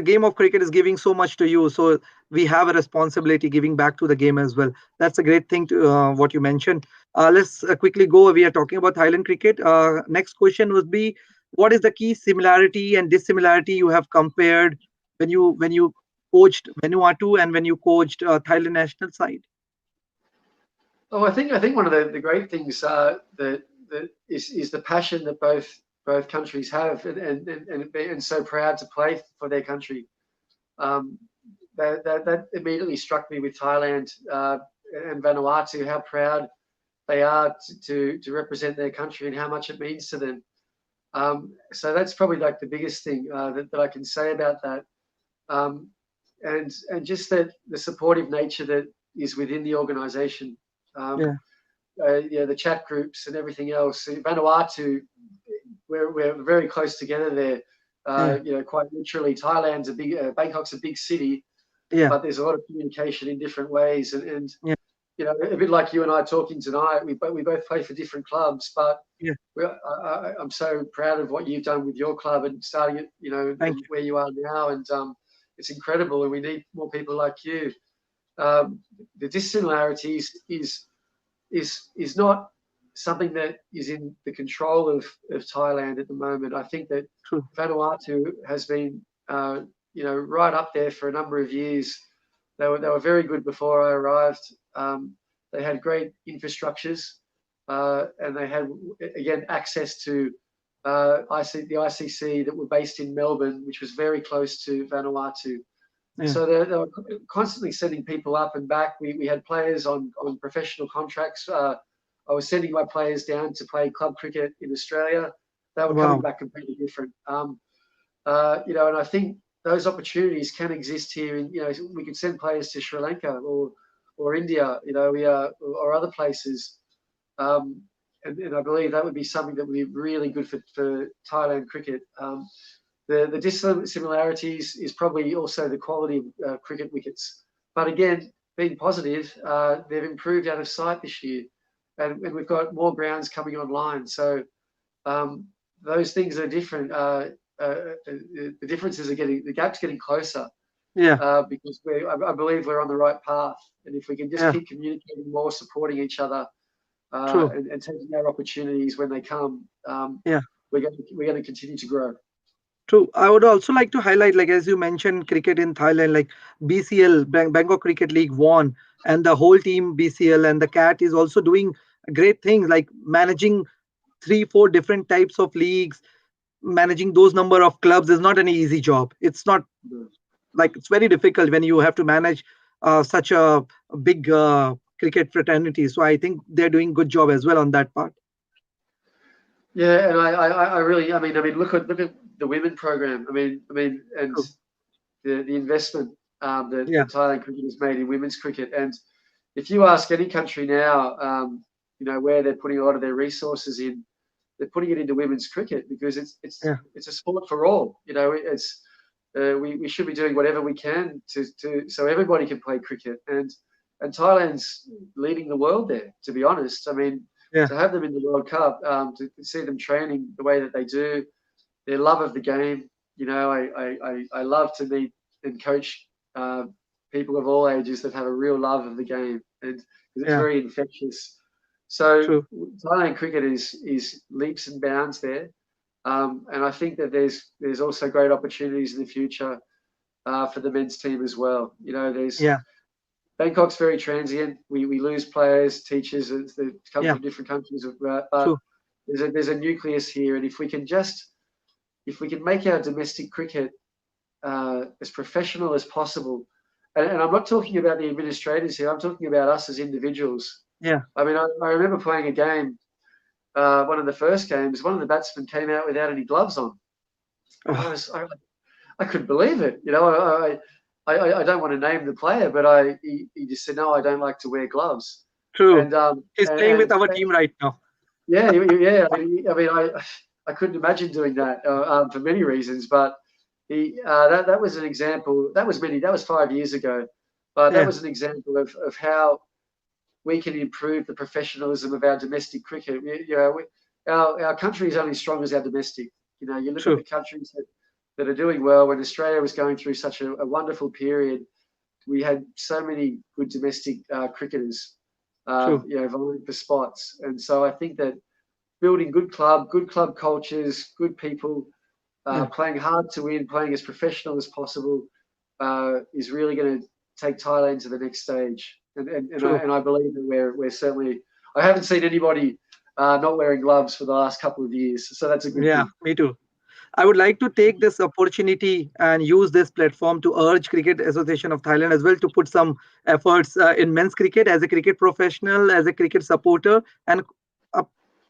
Speaker 1: game of cricket is giving so much to you, so we have a responsibility giving back to the game as well. That's a great thing to what you mentioned. Let's quickly go. We are talking about Thailand cricket. Next question would be, what is the key similarity and dissimilarity you have compared when you coached Vanuatu and when you coached Thailand national side?
Speaker 2: Oh, I think one of the great things that is the passion that both countries have, and so proud to play for their country. That immediately struck me with Thailand and Vanuatu, how proud they are to represent their country and how much it means to them. So that's probably like the biggest thing that I can say about that. And just that the supportive nature that is within the organisation. The chat groups and everything else. In Vanuatu, we're very close together there. Quite literally, Thailand's a big, Bangkok's a big city,
Speaker 1: Yeah,
Speaker 2: but there's a lot of communication in different ways. And you know, a bit like you and I talking tonight. We both play for different clubs, but I'm so proud of what you've done with your club and starting it, you know, and where you are now, and it's incredible, and we need more people like you. The dissimilarities is not something that is in the control of Thailand at the moment. I think that Vanuatu has been, you know, right up there for a number of years. They were very good before I arrived. They had great infrastructures, and they had, again, access to the ICC that were based in Melbourne, which was very close to Vanuatu. So they were constantly sending people up and back. We had players on professional contracts. I was sending my players down to play club cricket in Australia. They were coming back completely different. You know, and I think those opportunities can exist here. And, you know, we could send players to Sri Lanka or India, you know, or other places. And I believe that would be something that would be really good for Thailand cricket. The dissimilarities is probably also the quality of cricket wickets. But again, being positive, they've improved out of sight this year. And we've got more grounds coming online. So those things are different. The differences are the gap's getting closer. Because I believe we're on the right path. And if we can just keep communicating more, supporting each other, and taking our opportunities when they come, we're going to continue to grow.
Speaker 1: True. I would also like to highlight, like as you mentioned, cricket in Thailand, like BCL, Bangkok Cricket League won, and the whole team BCL and the CAT is also doing great things, like managing 3-4 different types of leagues. Managing those number of clubs is not an easy job. It's not like, it's very difficult when you have to manage such a big cricket fraternity. So I think they're doing good job as well on that part.
Speaker 2: Yeah, and I really, I mean, look at the women program. I mean, and the investment that Thailand cricket has made in women's cricket. And if you ask any country now, you know, where they're putting a lot of their resources in, they're putting it into women's cricket because it's a sport for all. You know, it's we should be doing whatever we can to so everybody can play cricket. And Thailand's leading the world there. To be honest, I mean. To have them in the World Cup, to see them training the way that they do, their love of the game. You know, I love to meet and coach people of all ages that have a real love of the game, and it's very infectious. So Thailand cricket is leaps and bounds there, and I think that there's also great opportunities in the future for the men's team as well. You know, there's Bangkok's very transient. We lose players, teachers that come from different countries, but there's a nucleus here, and if we can make our domestic cricket as professional as possible, and I'm not talking about the administrators here. I'm talking about us as individuals. I mean, I remember playing a game, one of the first games. One of the batsmen came out without any gloves on. I couldn't believe it. You know, I don't want to name the player, but he just said, no, I don't like to wear gloves.
Speaker 1: True. And he's playing with our team right now.
Speaker 2: Yeah. I mean, I couldn't imagine doing that for many reasons, but that was an example. That was 5 years ago, but that was an example of how we can improve the professionalism of our domestic cricket. You know, our country is only as strong as our domestic. You know, you look at the countries that are doing well. When Australia was going through such a wonderful period, we had so many good domestic cricketers, you know, vying for spots. And so I think that building good club cultures, good people, playing hard to win, playing as professional as possible, is really going to take Thailand to the next stage. And I believe that we're certainly. I haven't seen anybody not wearing gloves for the last couple of years, so that's a good thing.
Speaker 1: Yeah, me too. I would like to take this opportunity and use this platform to urge Cricket Association of Thailand as well to put some efforts in men's cricket. As a cricket professional, as a cricket supporter, and a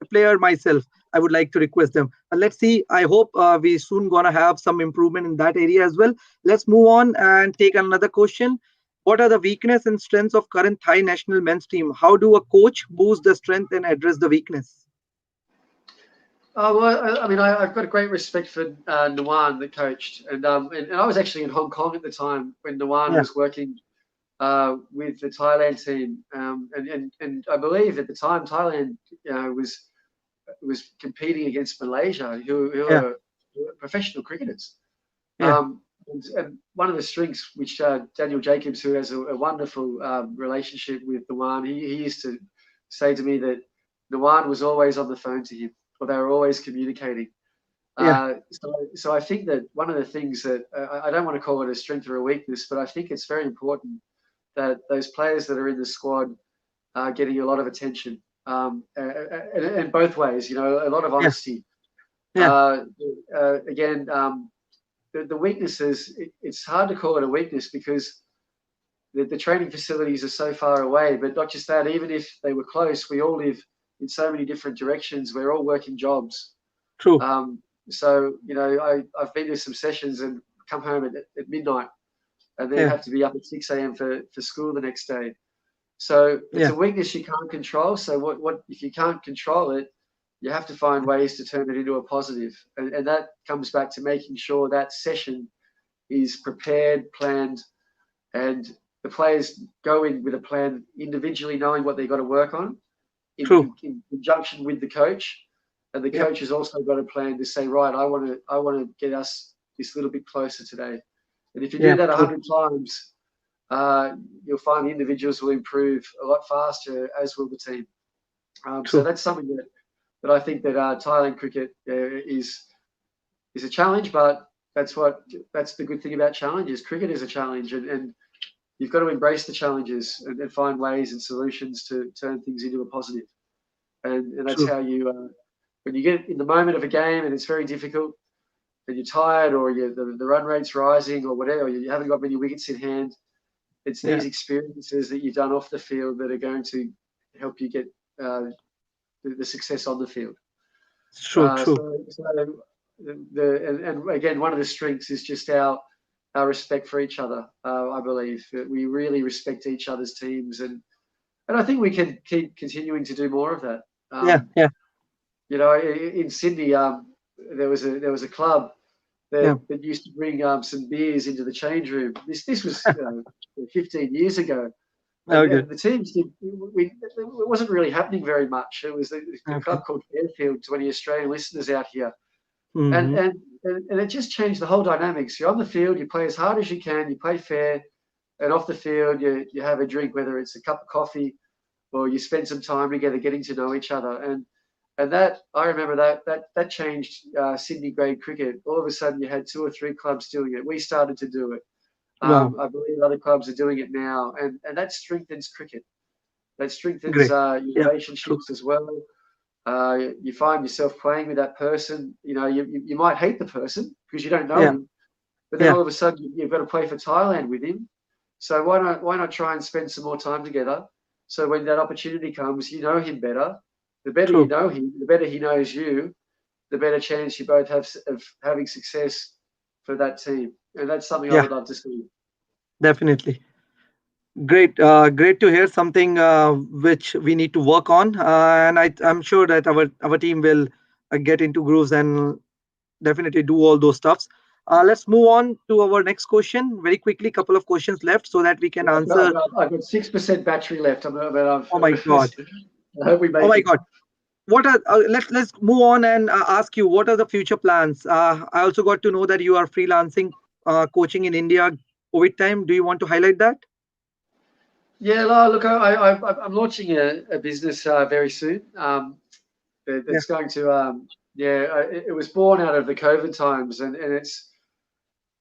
Speaker 1: player myself, I would like to request them. And let's see. I hope we soon gonna have some improvement in that area as well. Let's move on and take another question. What are the weakness and strengths of current Thai national men's team? How do a coach boost the strength and address the weakness?
Speaker 2: Well, I mean, I've got a great respect for Nawan, that coached, and I was actually in Hong Kong at the time when Nawan was working with the Thailand team, and I believe at the time Thailand was competing against Malaysia, who are professional cricketers. And one of the strengths which Daniel Jacobs, who has a wonderful relationship with Nawan, he used to say to me that Nawan was always on the phone to him, or they were always communicating. So I think that one of the things that I don't want to call it a strength or a weakness, but I think it's very important that those players that are in the squad are getting a lot of attention, and both ways, a lot of honesty. Again, the weaknesses, it's hard to call it a weakness because the training facilities are so far away, but not just that, even if they were close, we all live in so many different directions. We're all working jobs.
Speaker 1: True.
Speaker 2: So, I've been to some sessions and come home at midnight and then have to be up at 6 a.m. for school the next day. So it's a weakness you can't control. So what if you can't control it, you have to find ways to turn it into a positive. And that comes back to making sure that session is prepared, planned, and the players go in with a plan individually, knowing what they've got to work on in conjunction with the coach. And the coach has also got a plan to say, right, I want to get us this little bit closer today. And if you do that 100 times, you'll find the individuals will improve a lot faster, as will the team. So that's something that I think that Thailand cricket is a challenge, but that's the good thing about challenges. Cricket is a challenge, and you've got to embrace the challenges and find ways and solutions to turn things into a positive. And that's how you, when you get in the moment of a game and it's very difficult, and you're tired, or the run rate's rising, or whatever, you haven't got many wickets in hand. It's these experiences that you've done off the field that are going to help you get the success on the field.
Speaker 1: True.
Speaker 2: And again, one of the strengths is just our respect for each other. I believe that we really respect each other's teams, and I think we can keep continuing to do more of that. In Sydney, there was a club that used to bring some beers into the change room. This was 15 years ago. And the teams it wasn't really happening very much. It was a club called Fairfield, to any Australian listeners out here. And it just changed the whole dynamics. You're on the field, you play as hard as you can, you play fair, and off the field you have a drink, whether it's a cup of coffee or you spend some time together getting to know each other. And that, I remember that changed Sydney grade cricket. All of a sudden you had 2 or 3 clubs doing it. We started to do it. I believe other clubs are doing it now, and that strengthens cricket. That strengthens your relationships as well. You find yourself playing with that person. You might hate the person because you don't know him, but then all of a sudden you've got to play for Thailand with him. So why not try and spend some more time together? So when that opportunity comes, you know him better. The better you know him, the better he knows you, the better chance you both have of having success for that team. And that's something I would love to see.
Speaker 1: Definitely. Great. Great to hear something which we need to work on. And I'm sure that our team will get into grooves and definitely do all those stuffs. Let's move on to our next question very quickly. Couple of questions left so that we can answer.
Speaker 2: I've got 6% battery left.
Speaker 1: Oh my God.
Speaker 2: I hope we make
Speaker 1: Oh my
Speaker 2: it.
Speaker 1: God. What are let's move on and ask you, what are the future plans? I also got to know that you are freelancing coaching in India COVID time. Do you want to highlight that?
Speaker 2: Yeah, look, I'm launching a business very soon. It's going to it was born out of the COVID times, and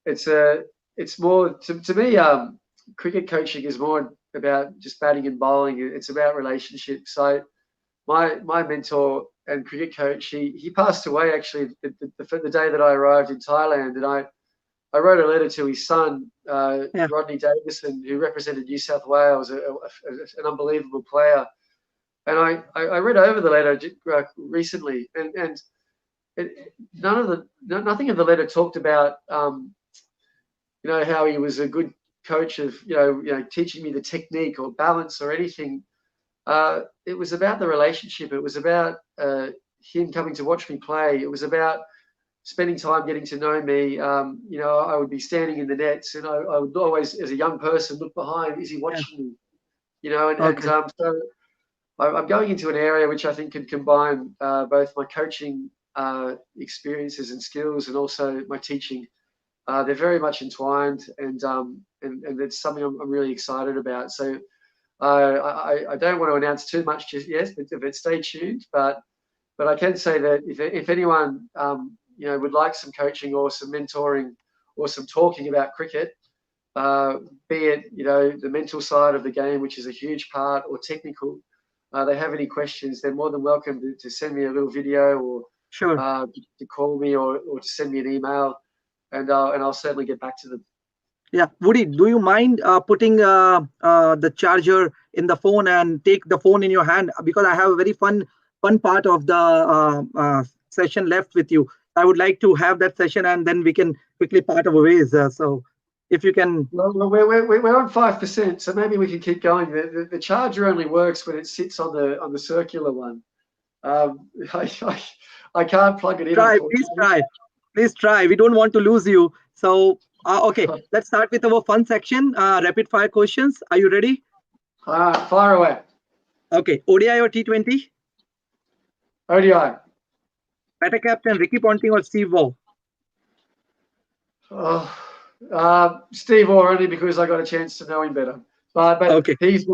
Speaker 2: it's more to me. Cricket coaching is more about just batting and bowling. It's about relationships. So my mentor and cricket coach, he passed away actually the day that I arrived in Thailand, and I wrote a letter to his son, Rodney Davison, who represented New South Wales, an unbelievable player. And I read over the letter recently, and nothing of the letter talked about how he was a good coach of teaching me the technique or balance or anything. It was about the relationship. It was about him coming to watch me play. It was about spending time getting to know me, I would be standing in the nets, and I would always, as a young person, look behind. Is he watching me? So I'm going into an area which I think can combine both my coaching experiences and skills, and also my teaching. They're very much entwined, and it's something I'm really excited about. So I don't want to announce too much just yet, but stay tuned. But I can say that if anyone would like some coaching or some mentoring or some talking about cricket, be it the mental side of the game, which is a huge part, or technical, they have any questions, they're more than welcome to send me a little video, or
Speaker 1: Sure.
Speaker 2: to call me, or to send me an email, and I'll certainly get back to them.
Speaker 1: Yeah, Woody, do you mind putting the charger in the phone and take the phone in your hand? Because I have a very fun part of the session left with you. I would like to have that session, and then we can quickly part our ways. So if you can.
Speaker 2: Well, we're on 5%, so maybe we can keep going. The charger only works when it sits on the circular one. I can't plug it in.
Speaker 1: Please try. We don't want to lose you. So okay, let's start with our fun section. Rapid fire questions. Are you ready?
Speaker 2: Fire away.
Speaker 1: Okay, ODI or T20?
Speaker 2: ODI.
Speaker 1: Better captain, Ricky Ponting or Steve Waugh?
Speaker 2: Steve Waugh, only because I got a chance to know him better. But
Speaker 1: okay.
Speaker 2: he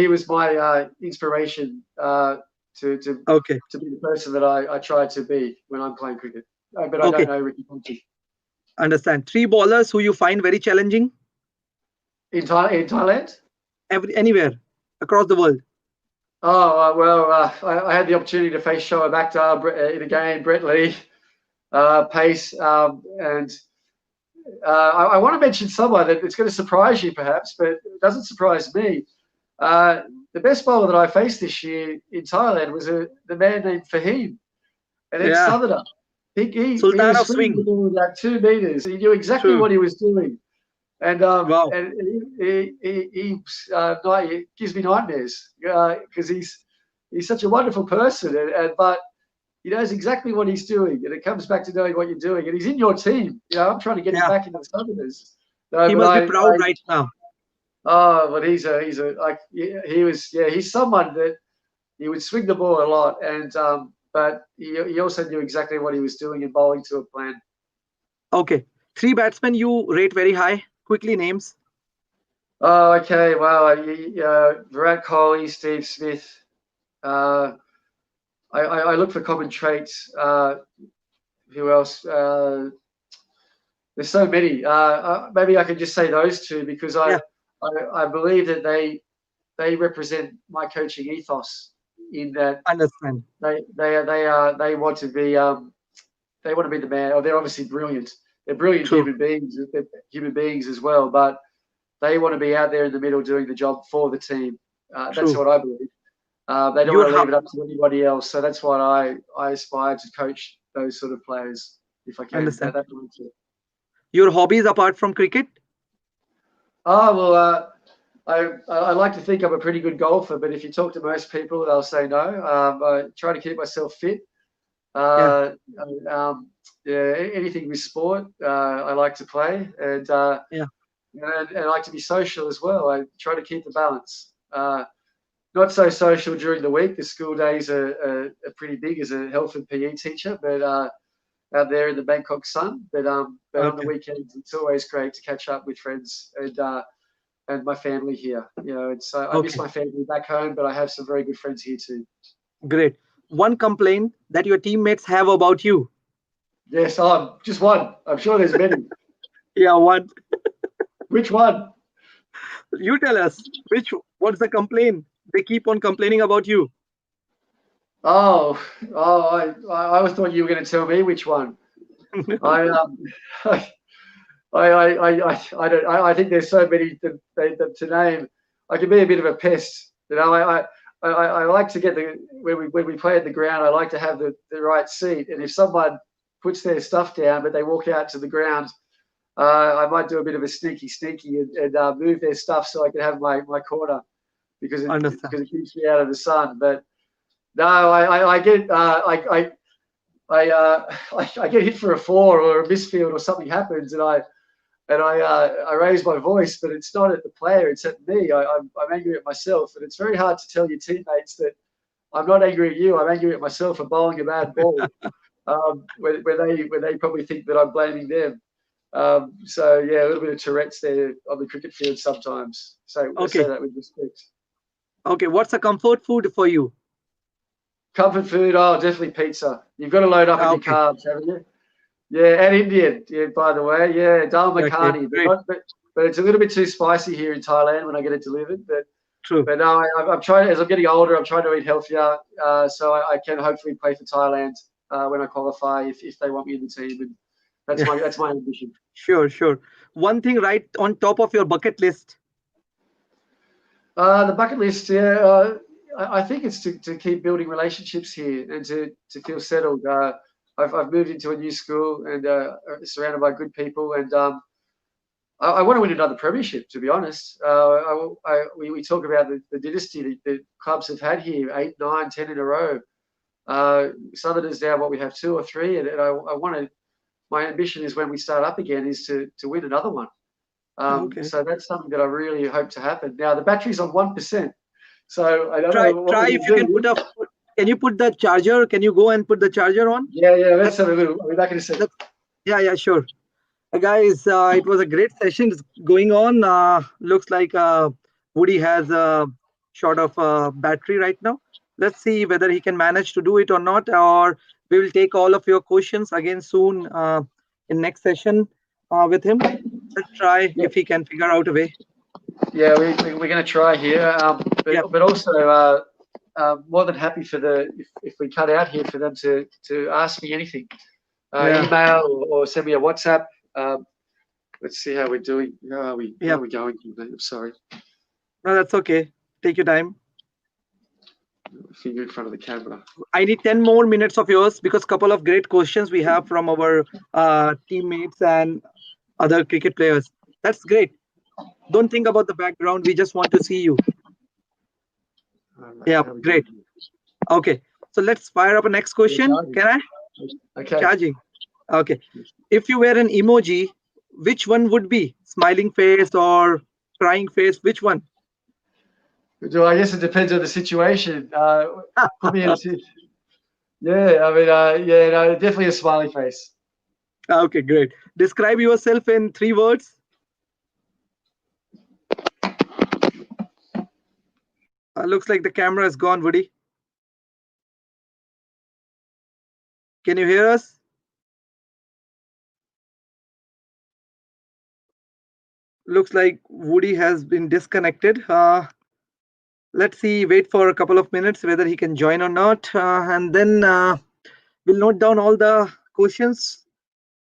Speaker 2: was my inspiration to be the person that I try to be when I'm playing cricket. But I don't know Ricky Ponting.
Speaker 1: Understand. 3 bowlers who you find very challenging?
Speaker 2: In Thailand?
Speaker 1: Anywhere across the world.
Speaker 2: I had the opportunity to face Shoaib Akhtar in a game, Brett Lee, pace, and I want to mention someone that it's going to surprise you perhaps, but it doesn't surprise me. The best bowler that I faced this year in Thailand was the man named Fahim, and it's Southerner. He was swinging the ball about 2 meters. He knew exactly what he was doing, and he gives me nightmares because he's such a wonderful person, but he knows exactly what he's doing, and it comes back to knowing what you're doing. And he's in your team. I'm trying to get him back into the Southerners.
Speaker 1: He must be proud right now.
Speaker 2: Oh, but he's someone that he would swing the ball a lot, and but he also knew exactly what he was doing in bowling to a plan. Okay,
Speaker 1: 3 batsmen you rate very high. Quickly names.
Speaker 2: Oh, okay. Well, Virat Kohli, Steve Smith. I look for common traits. Who else? There's so many. Maybe I could just say those 2 because I believe that they represent my coaching ethos. In that,
Speaker 1: understand.
Speaker 2: They want to be the man. Oh, they're obviously brilliant. They're brilliant human beings as well. But they want to be out there in the middle doing the job for the team. That's what I believe. They don't want to leave it up to anybody else. So that's why I aspire to coach those sort of players if I can.
Speaker 1: Understand. Your hobbies apart from cricket?
Speaker 2: I like to think I'm a pretty good golfer, but if you talk to most people, they'll say no. I try to keep myself fit. Anything with sport, I like to play, and I like to be social as well. I try to keep the balance. Not so social during the week. The school days are pretty big as a health and PE teacher, but out there in the Bangkok sun. But on the weekends, it's always great to catch up with friends and my family here. I miss my family back home, but I have some very good friends here too.
Speaker 1: Great. One complaint that your teammates have about you?
Speaker 2: Yes, just one. I'm sure there's many.
Speaker 1: One.
Speaker 2: Which one?
Speaker 1: You tell us. What's the complaint? They keep on complaining about you.
Speaker 2: I always thought you were going to tell me which one. I think there's so many to name. I can be a bit of a pest. I like to get when we play at the ground, I like to have the right seat. And if someone puts their stuff down, but they walk out to the ground, I might do a bit of a sneaky and move their stuff so I can have my corner because it keeps me out of the sun. But no, I get I get hit for a four or a misfield or something happens, and I raise my voice, but it's not at the player, it's at me. I'm angry at myself, and it's very hard to tell your teammates that I'm not angry at you. I'm angry at myself for bowling a bad ball, where they probably think that I'm blaming them. So yeah, a little bit of Tourette's there on the cricket field sometimes. So I say
Speaker 1: Okay.
Speaker 2: that with respect.
Speaker 1: Okay. What's a comfort food for you?
Speaker 2: Comfort food, oh, definitely pizza. You've got to load up on your
Speaker 1: Okay.
Speaker 2: carbs, haven't you? Yeah, and Indian, yeah, by the way. Yeah, dal
Speaker 1: Okay.
Speaker 2: makhani,
Speaker 1: Great.
Speaker 2: but it's a little bit too spicy here in Thailand when I get it delivered.
Speaker 1: True.
Speaker 2: But no, I'm trying, as I'm getting older, I'm trying to eat healthier, so I can hopefully play for Thailand when I qualify if they want me in the team, and
Speaker 1: Yeah.
Speaker 2: that's my ambition.
Speaker 1: Sure. Sure. One thing right on top of your bucket list.
Speaker 2: The bucket list, yeah, I think it's to keep building relationships here and to feel settled. I've moved into a new school and surrounded by good people, and I want to win another premiership. To be honest, we talk about the dynasty that clubs have had here, 8, 9, 10 in a row. Southerners now, what we have 2 or 3, and I want to. My ambition is when we start up again is to win another one.
Speaker 1: Okay.
Speaker 2: So that's something that I really hope to happen. Now the battery's on 1%, so I don't
Speaker 1: Try
Speaker 2: know what
Speaker 1: try
Speaker 2: we're
Speaker 1: if you
Speaker 2: going
Speaker 1: can
Speaker 2: to do.
Speaker 1: can you put the charger? Can you go and put the charger on?
Speaker 2: Yeah, let's
Speaker 1: That's
Speaker 2: have a little. I'll be back in a second.
Speaker 1: yeah, sure. Guys, it was a great session going on. Looks like Woody has a short of battery right now. Let's see whether he can manage to do it or not, or we will take all of your questions again soon in next session with him. Let's try
Speaker 2: Yeah,
Speaker 1: if he can figure out a way.
Speaker 2: yeah, we're going to try here,
Speaker 1: Yeah,
Speaker 2: but also more than happy for if we cut out here for them to ask me anything,
Speaker 1: yeah,
Speaker 2: email or send me a WhatsApp. Let's see how we're doing. How are we? How
Speaker 1: yeah.
Speaker 2: are we going? I'm sorry.
Speaker 1: No, that's okay. Take your time.
Speaker 2: Finger in front of the camera.
Speaker 1: I need 10 more minutes of yours because couple of great questions we have from our teammates and other cricket players. That's great. Don't think about the background. We just want to see you.
Speaker 2: All right,
Speaker 1: Yeah,
Speaker 2: how are we
Speaker 1: great.
Speaker 2: doing?
Speaker 1: Okay. So let's fire up a next
Speaker 2: We're
Speaker 1: question.
Speaker 2: charging.
Speaker 1: Can I?
Speaker 2: Okay.
Speaker 1: Charging. Okay. If you were an emoji, which one would be? Smiling face or crying face? Which one?
Speaker 2: So I guess it depends on the situation. Put me in a yeah. I mean, yeah, no, definitely a smiley face.
Speaker 1: Okay, great. Describe yourself in 3 words. Looks like the camera is gone, Woody. Can you hear us? Looks like Woody has been disconnected. Let's see, wait for a couple of minutes whether he can join or not. And then we'll note down all the questions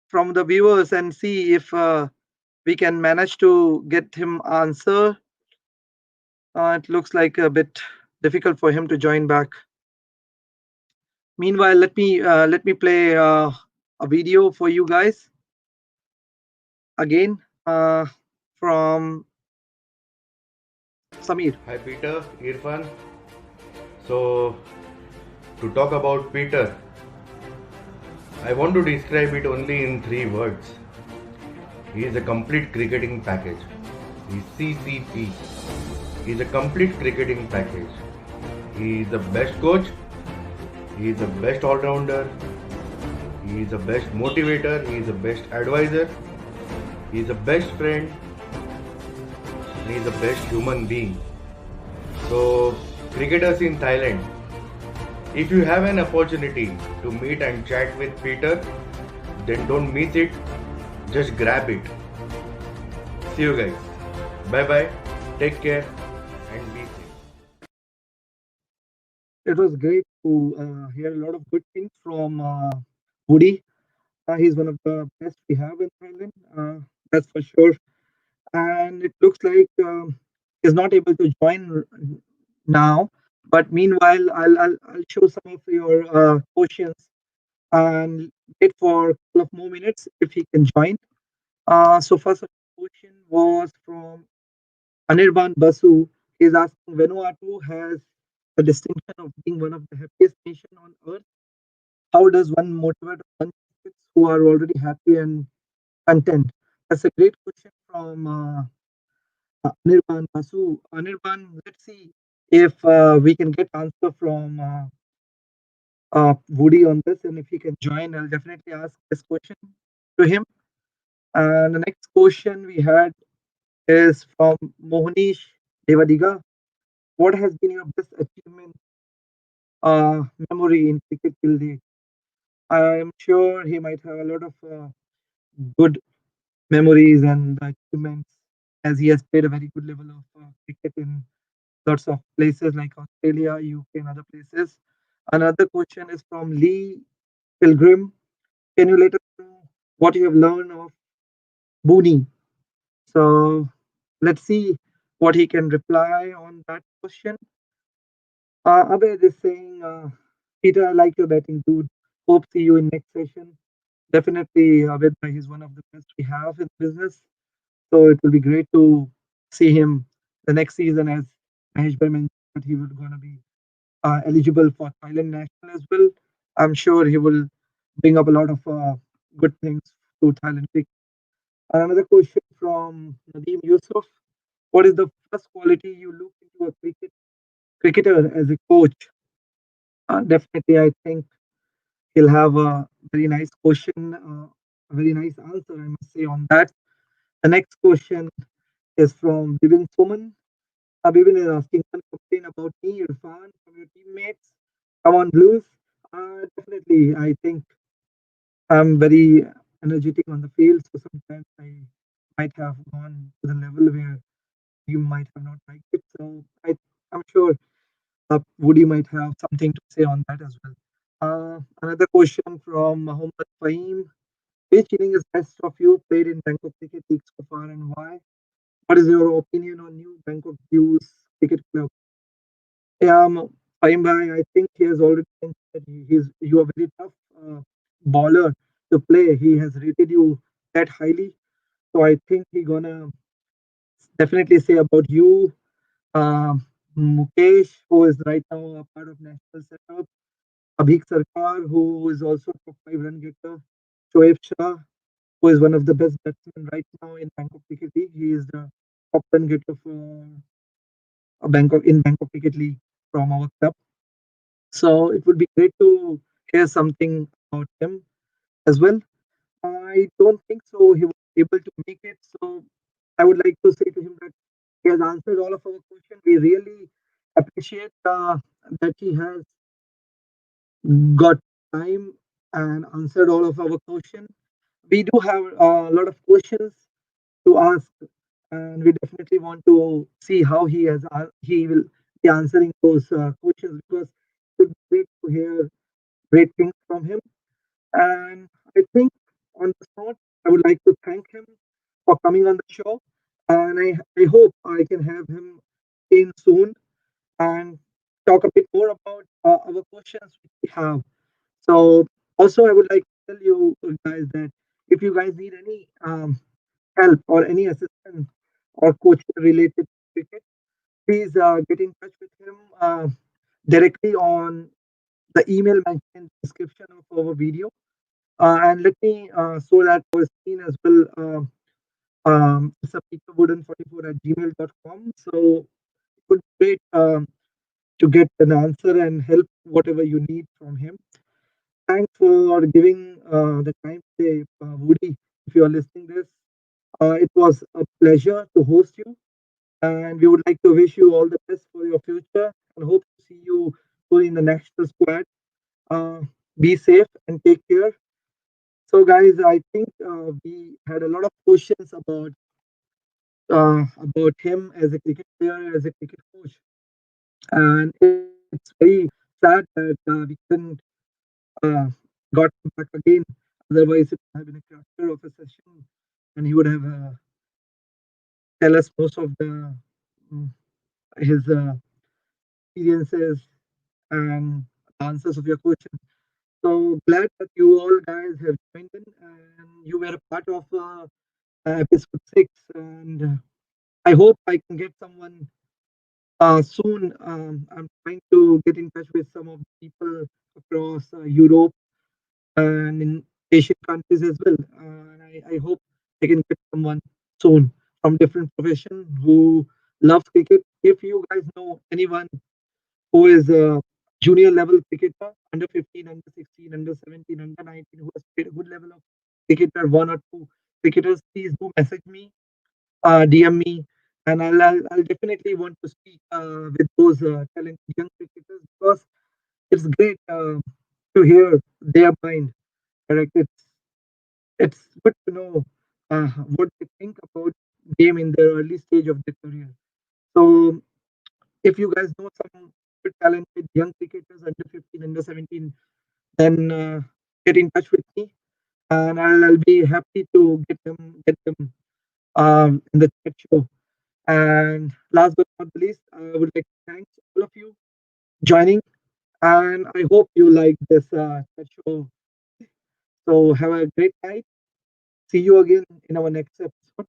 Speaker 1: from the viewers and see if we can manage to get him answer. It looks like a bit difficult for him to join back. Meanwhile, let me play a video for you guys again from Samir.
Speaker 5: Hi Peter, Irfan. So, to talk about Peter, I want to describe it only in 3 words. He is a complete cricketing package. He's CCP. He's a complete cricketing package. He is the best coach. He is the best all-rounder. He is the best motivator. He is the best advisor. He is the best friend. He is the best human being. So, cricketers in Thailand, if you have an opportunity to meet and chat with Peter, then don't miss it. Just grab it. See you guys. Bye bye. Take care and be safe.
Speaker 1: It was great to hear a lot of good things from Woody. He's one of the best we have in Thailand, that's for sure. And it looks like he's not able to join now. But meanwhile, I'll show some of your questions and wait for a couple of more minutes if he can join. So first question was from Anirban Basu. He's asking, Vanuatu has the distinction of being one of the happiest nation on earth. How does one motivate a bunch of kids who are already happy and content? That's a great question from Anirban Basu. Anirban, let's see if we can get answer from Woody on this, and if he can join, I'll definitely ask this question to him. And the next question we had is from Mohnish Devadiga. What has been your best achievement memory in cricket till date? I'm sure he might have a lot of good memories and achievements, as he has played a very good level of cricket in lots of places like Australia, UK, and other places. Another question is from Lee Pilgrim. Can you let us know what you have learned of Booney? So let's see what he can reply on that question. Abed is saying, Peter, I like your batting, dude. Hope see you in next session. Definitely, Abed bhai is one of the best we have in business. So it will be great to see him the next season, as Mahesh bhai mentioned that he was going to be eligible for Thailand National as well. I'm sure he will bring up a lot of good things to Thailand cricket. Another question from Nadeem Yusuf. What is the first quality you look into a cricketer as a coach? Definitely, I think he'll have a very nice question, a very nice answer, I must say, on that. The next question is from Bibin Suman. Bibin is asking, one complain about me, Irfan, from your teammates. Come on, Blues. Definitely, I think I'm very energetic on the field, so sometimes I might have gone to the level where you might have not liked it. So I'm sure Woody might have something to say on that as well. Another question from Mohammad Fahim. Which inning is best of you played in Bangkok Cricket League so far, and why? What is your opinion on new Bangkok Blues Cricket Club? Yeah, Fahim bhai, I think he has already mentioned that you are very tough bowler to play. He has rated you that highly, so I think he gonna definitely say about you. Mukesh, who is right now a part of national setup. Abhik Sarkar, who is also top 5 run getter. Shoaib Shah, who is one of the best batsmen right now in Bangkok Cricket League. He is the top run getter for Bangkok Cricket League from our club. So it would be great to hear something about him as well. I don't think so he was able to make it. So I would like to say to him that he has answered all of our questions. We really appreciate that he has got time and answered all of our questions. We do have a lot of questions to ask, and we definitely want to see how he will be answering those questions, because it would be great to hear great things from him. And I think on the spot, I would like to thank him for coming on the show, and I hope I can have him in soon and talk a bit more about our questions which we have. So also, I would like to tell you guys that if you guys need any help or any assistance or coaching related to cricket, please get in touch with him directly on the email mentioned in the description of our video. And let me show that our screen as well. It's a peterwooden44 at gmail.com. So it would be great to get an answer and help whatever you need from him. Thanks for giving the time today, Woody. If you are listening this, it was a pleasure to host you, and we would like to wish you all the best for your future and hope to see you soon in the national squad. Uh, be safe and take care. So, guys, I think we had a lot of questions about him as a cricket player, as a cricket coach, and it's very sad that we couldn't uh, got him back again. Otherwise, it would have been a character of a session, and he would have tell us most of the mm, his experiences and answers of your question. So glad that you all guys have joined in and you were a part of episode 6. And I hope I can get someone soon. I'm trying to get in touch with some of the people across Europe and in Asian countries as well. And I hope I can get someone soon from different profession who loves cricket. If you guys know anyone who is a junior level cricketer, under 15, under 16, under 17, under 19, who has played a good level of cricketer, one or two cricketers, please do message me, DM me, and I'll definitely want to speak with those talented young cricketers because it's great to hear their mind. Correct? It's good to know what they think about game in their early stage of their career. So if you guys know some good talented young cricketers under 15, under 17, then get in touch with me, and I'll be happy to get them in the chat show. And last but not the least, I would like to thank all of you joining, and I hope you like this chat show. So have a great night. See you again in our next episode.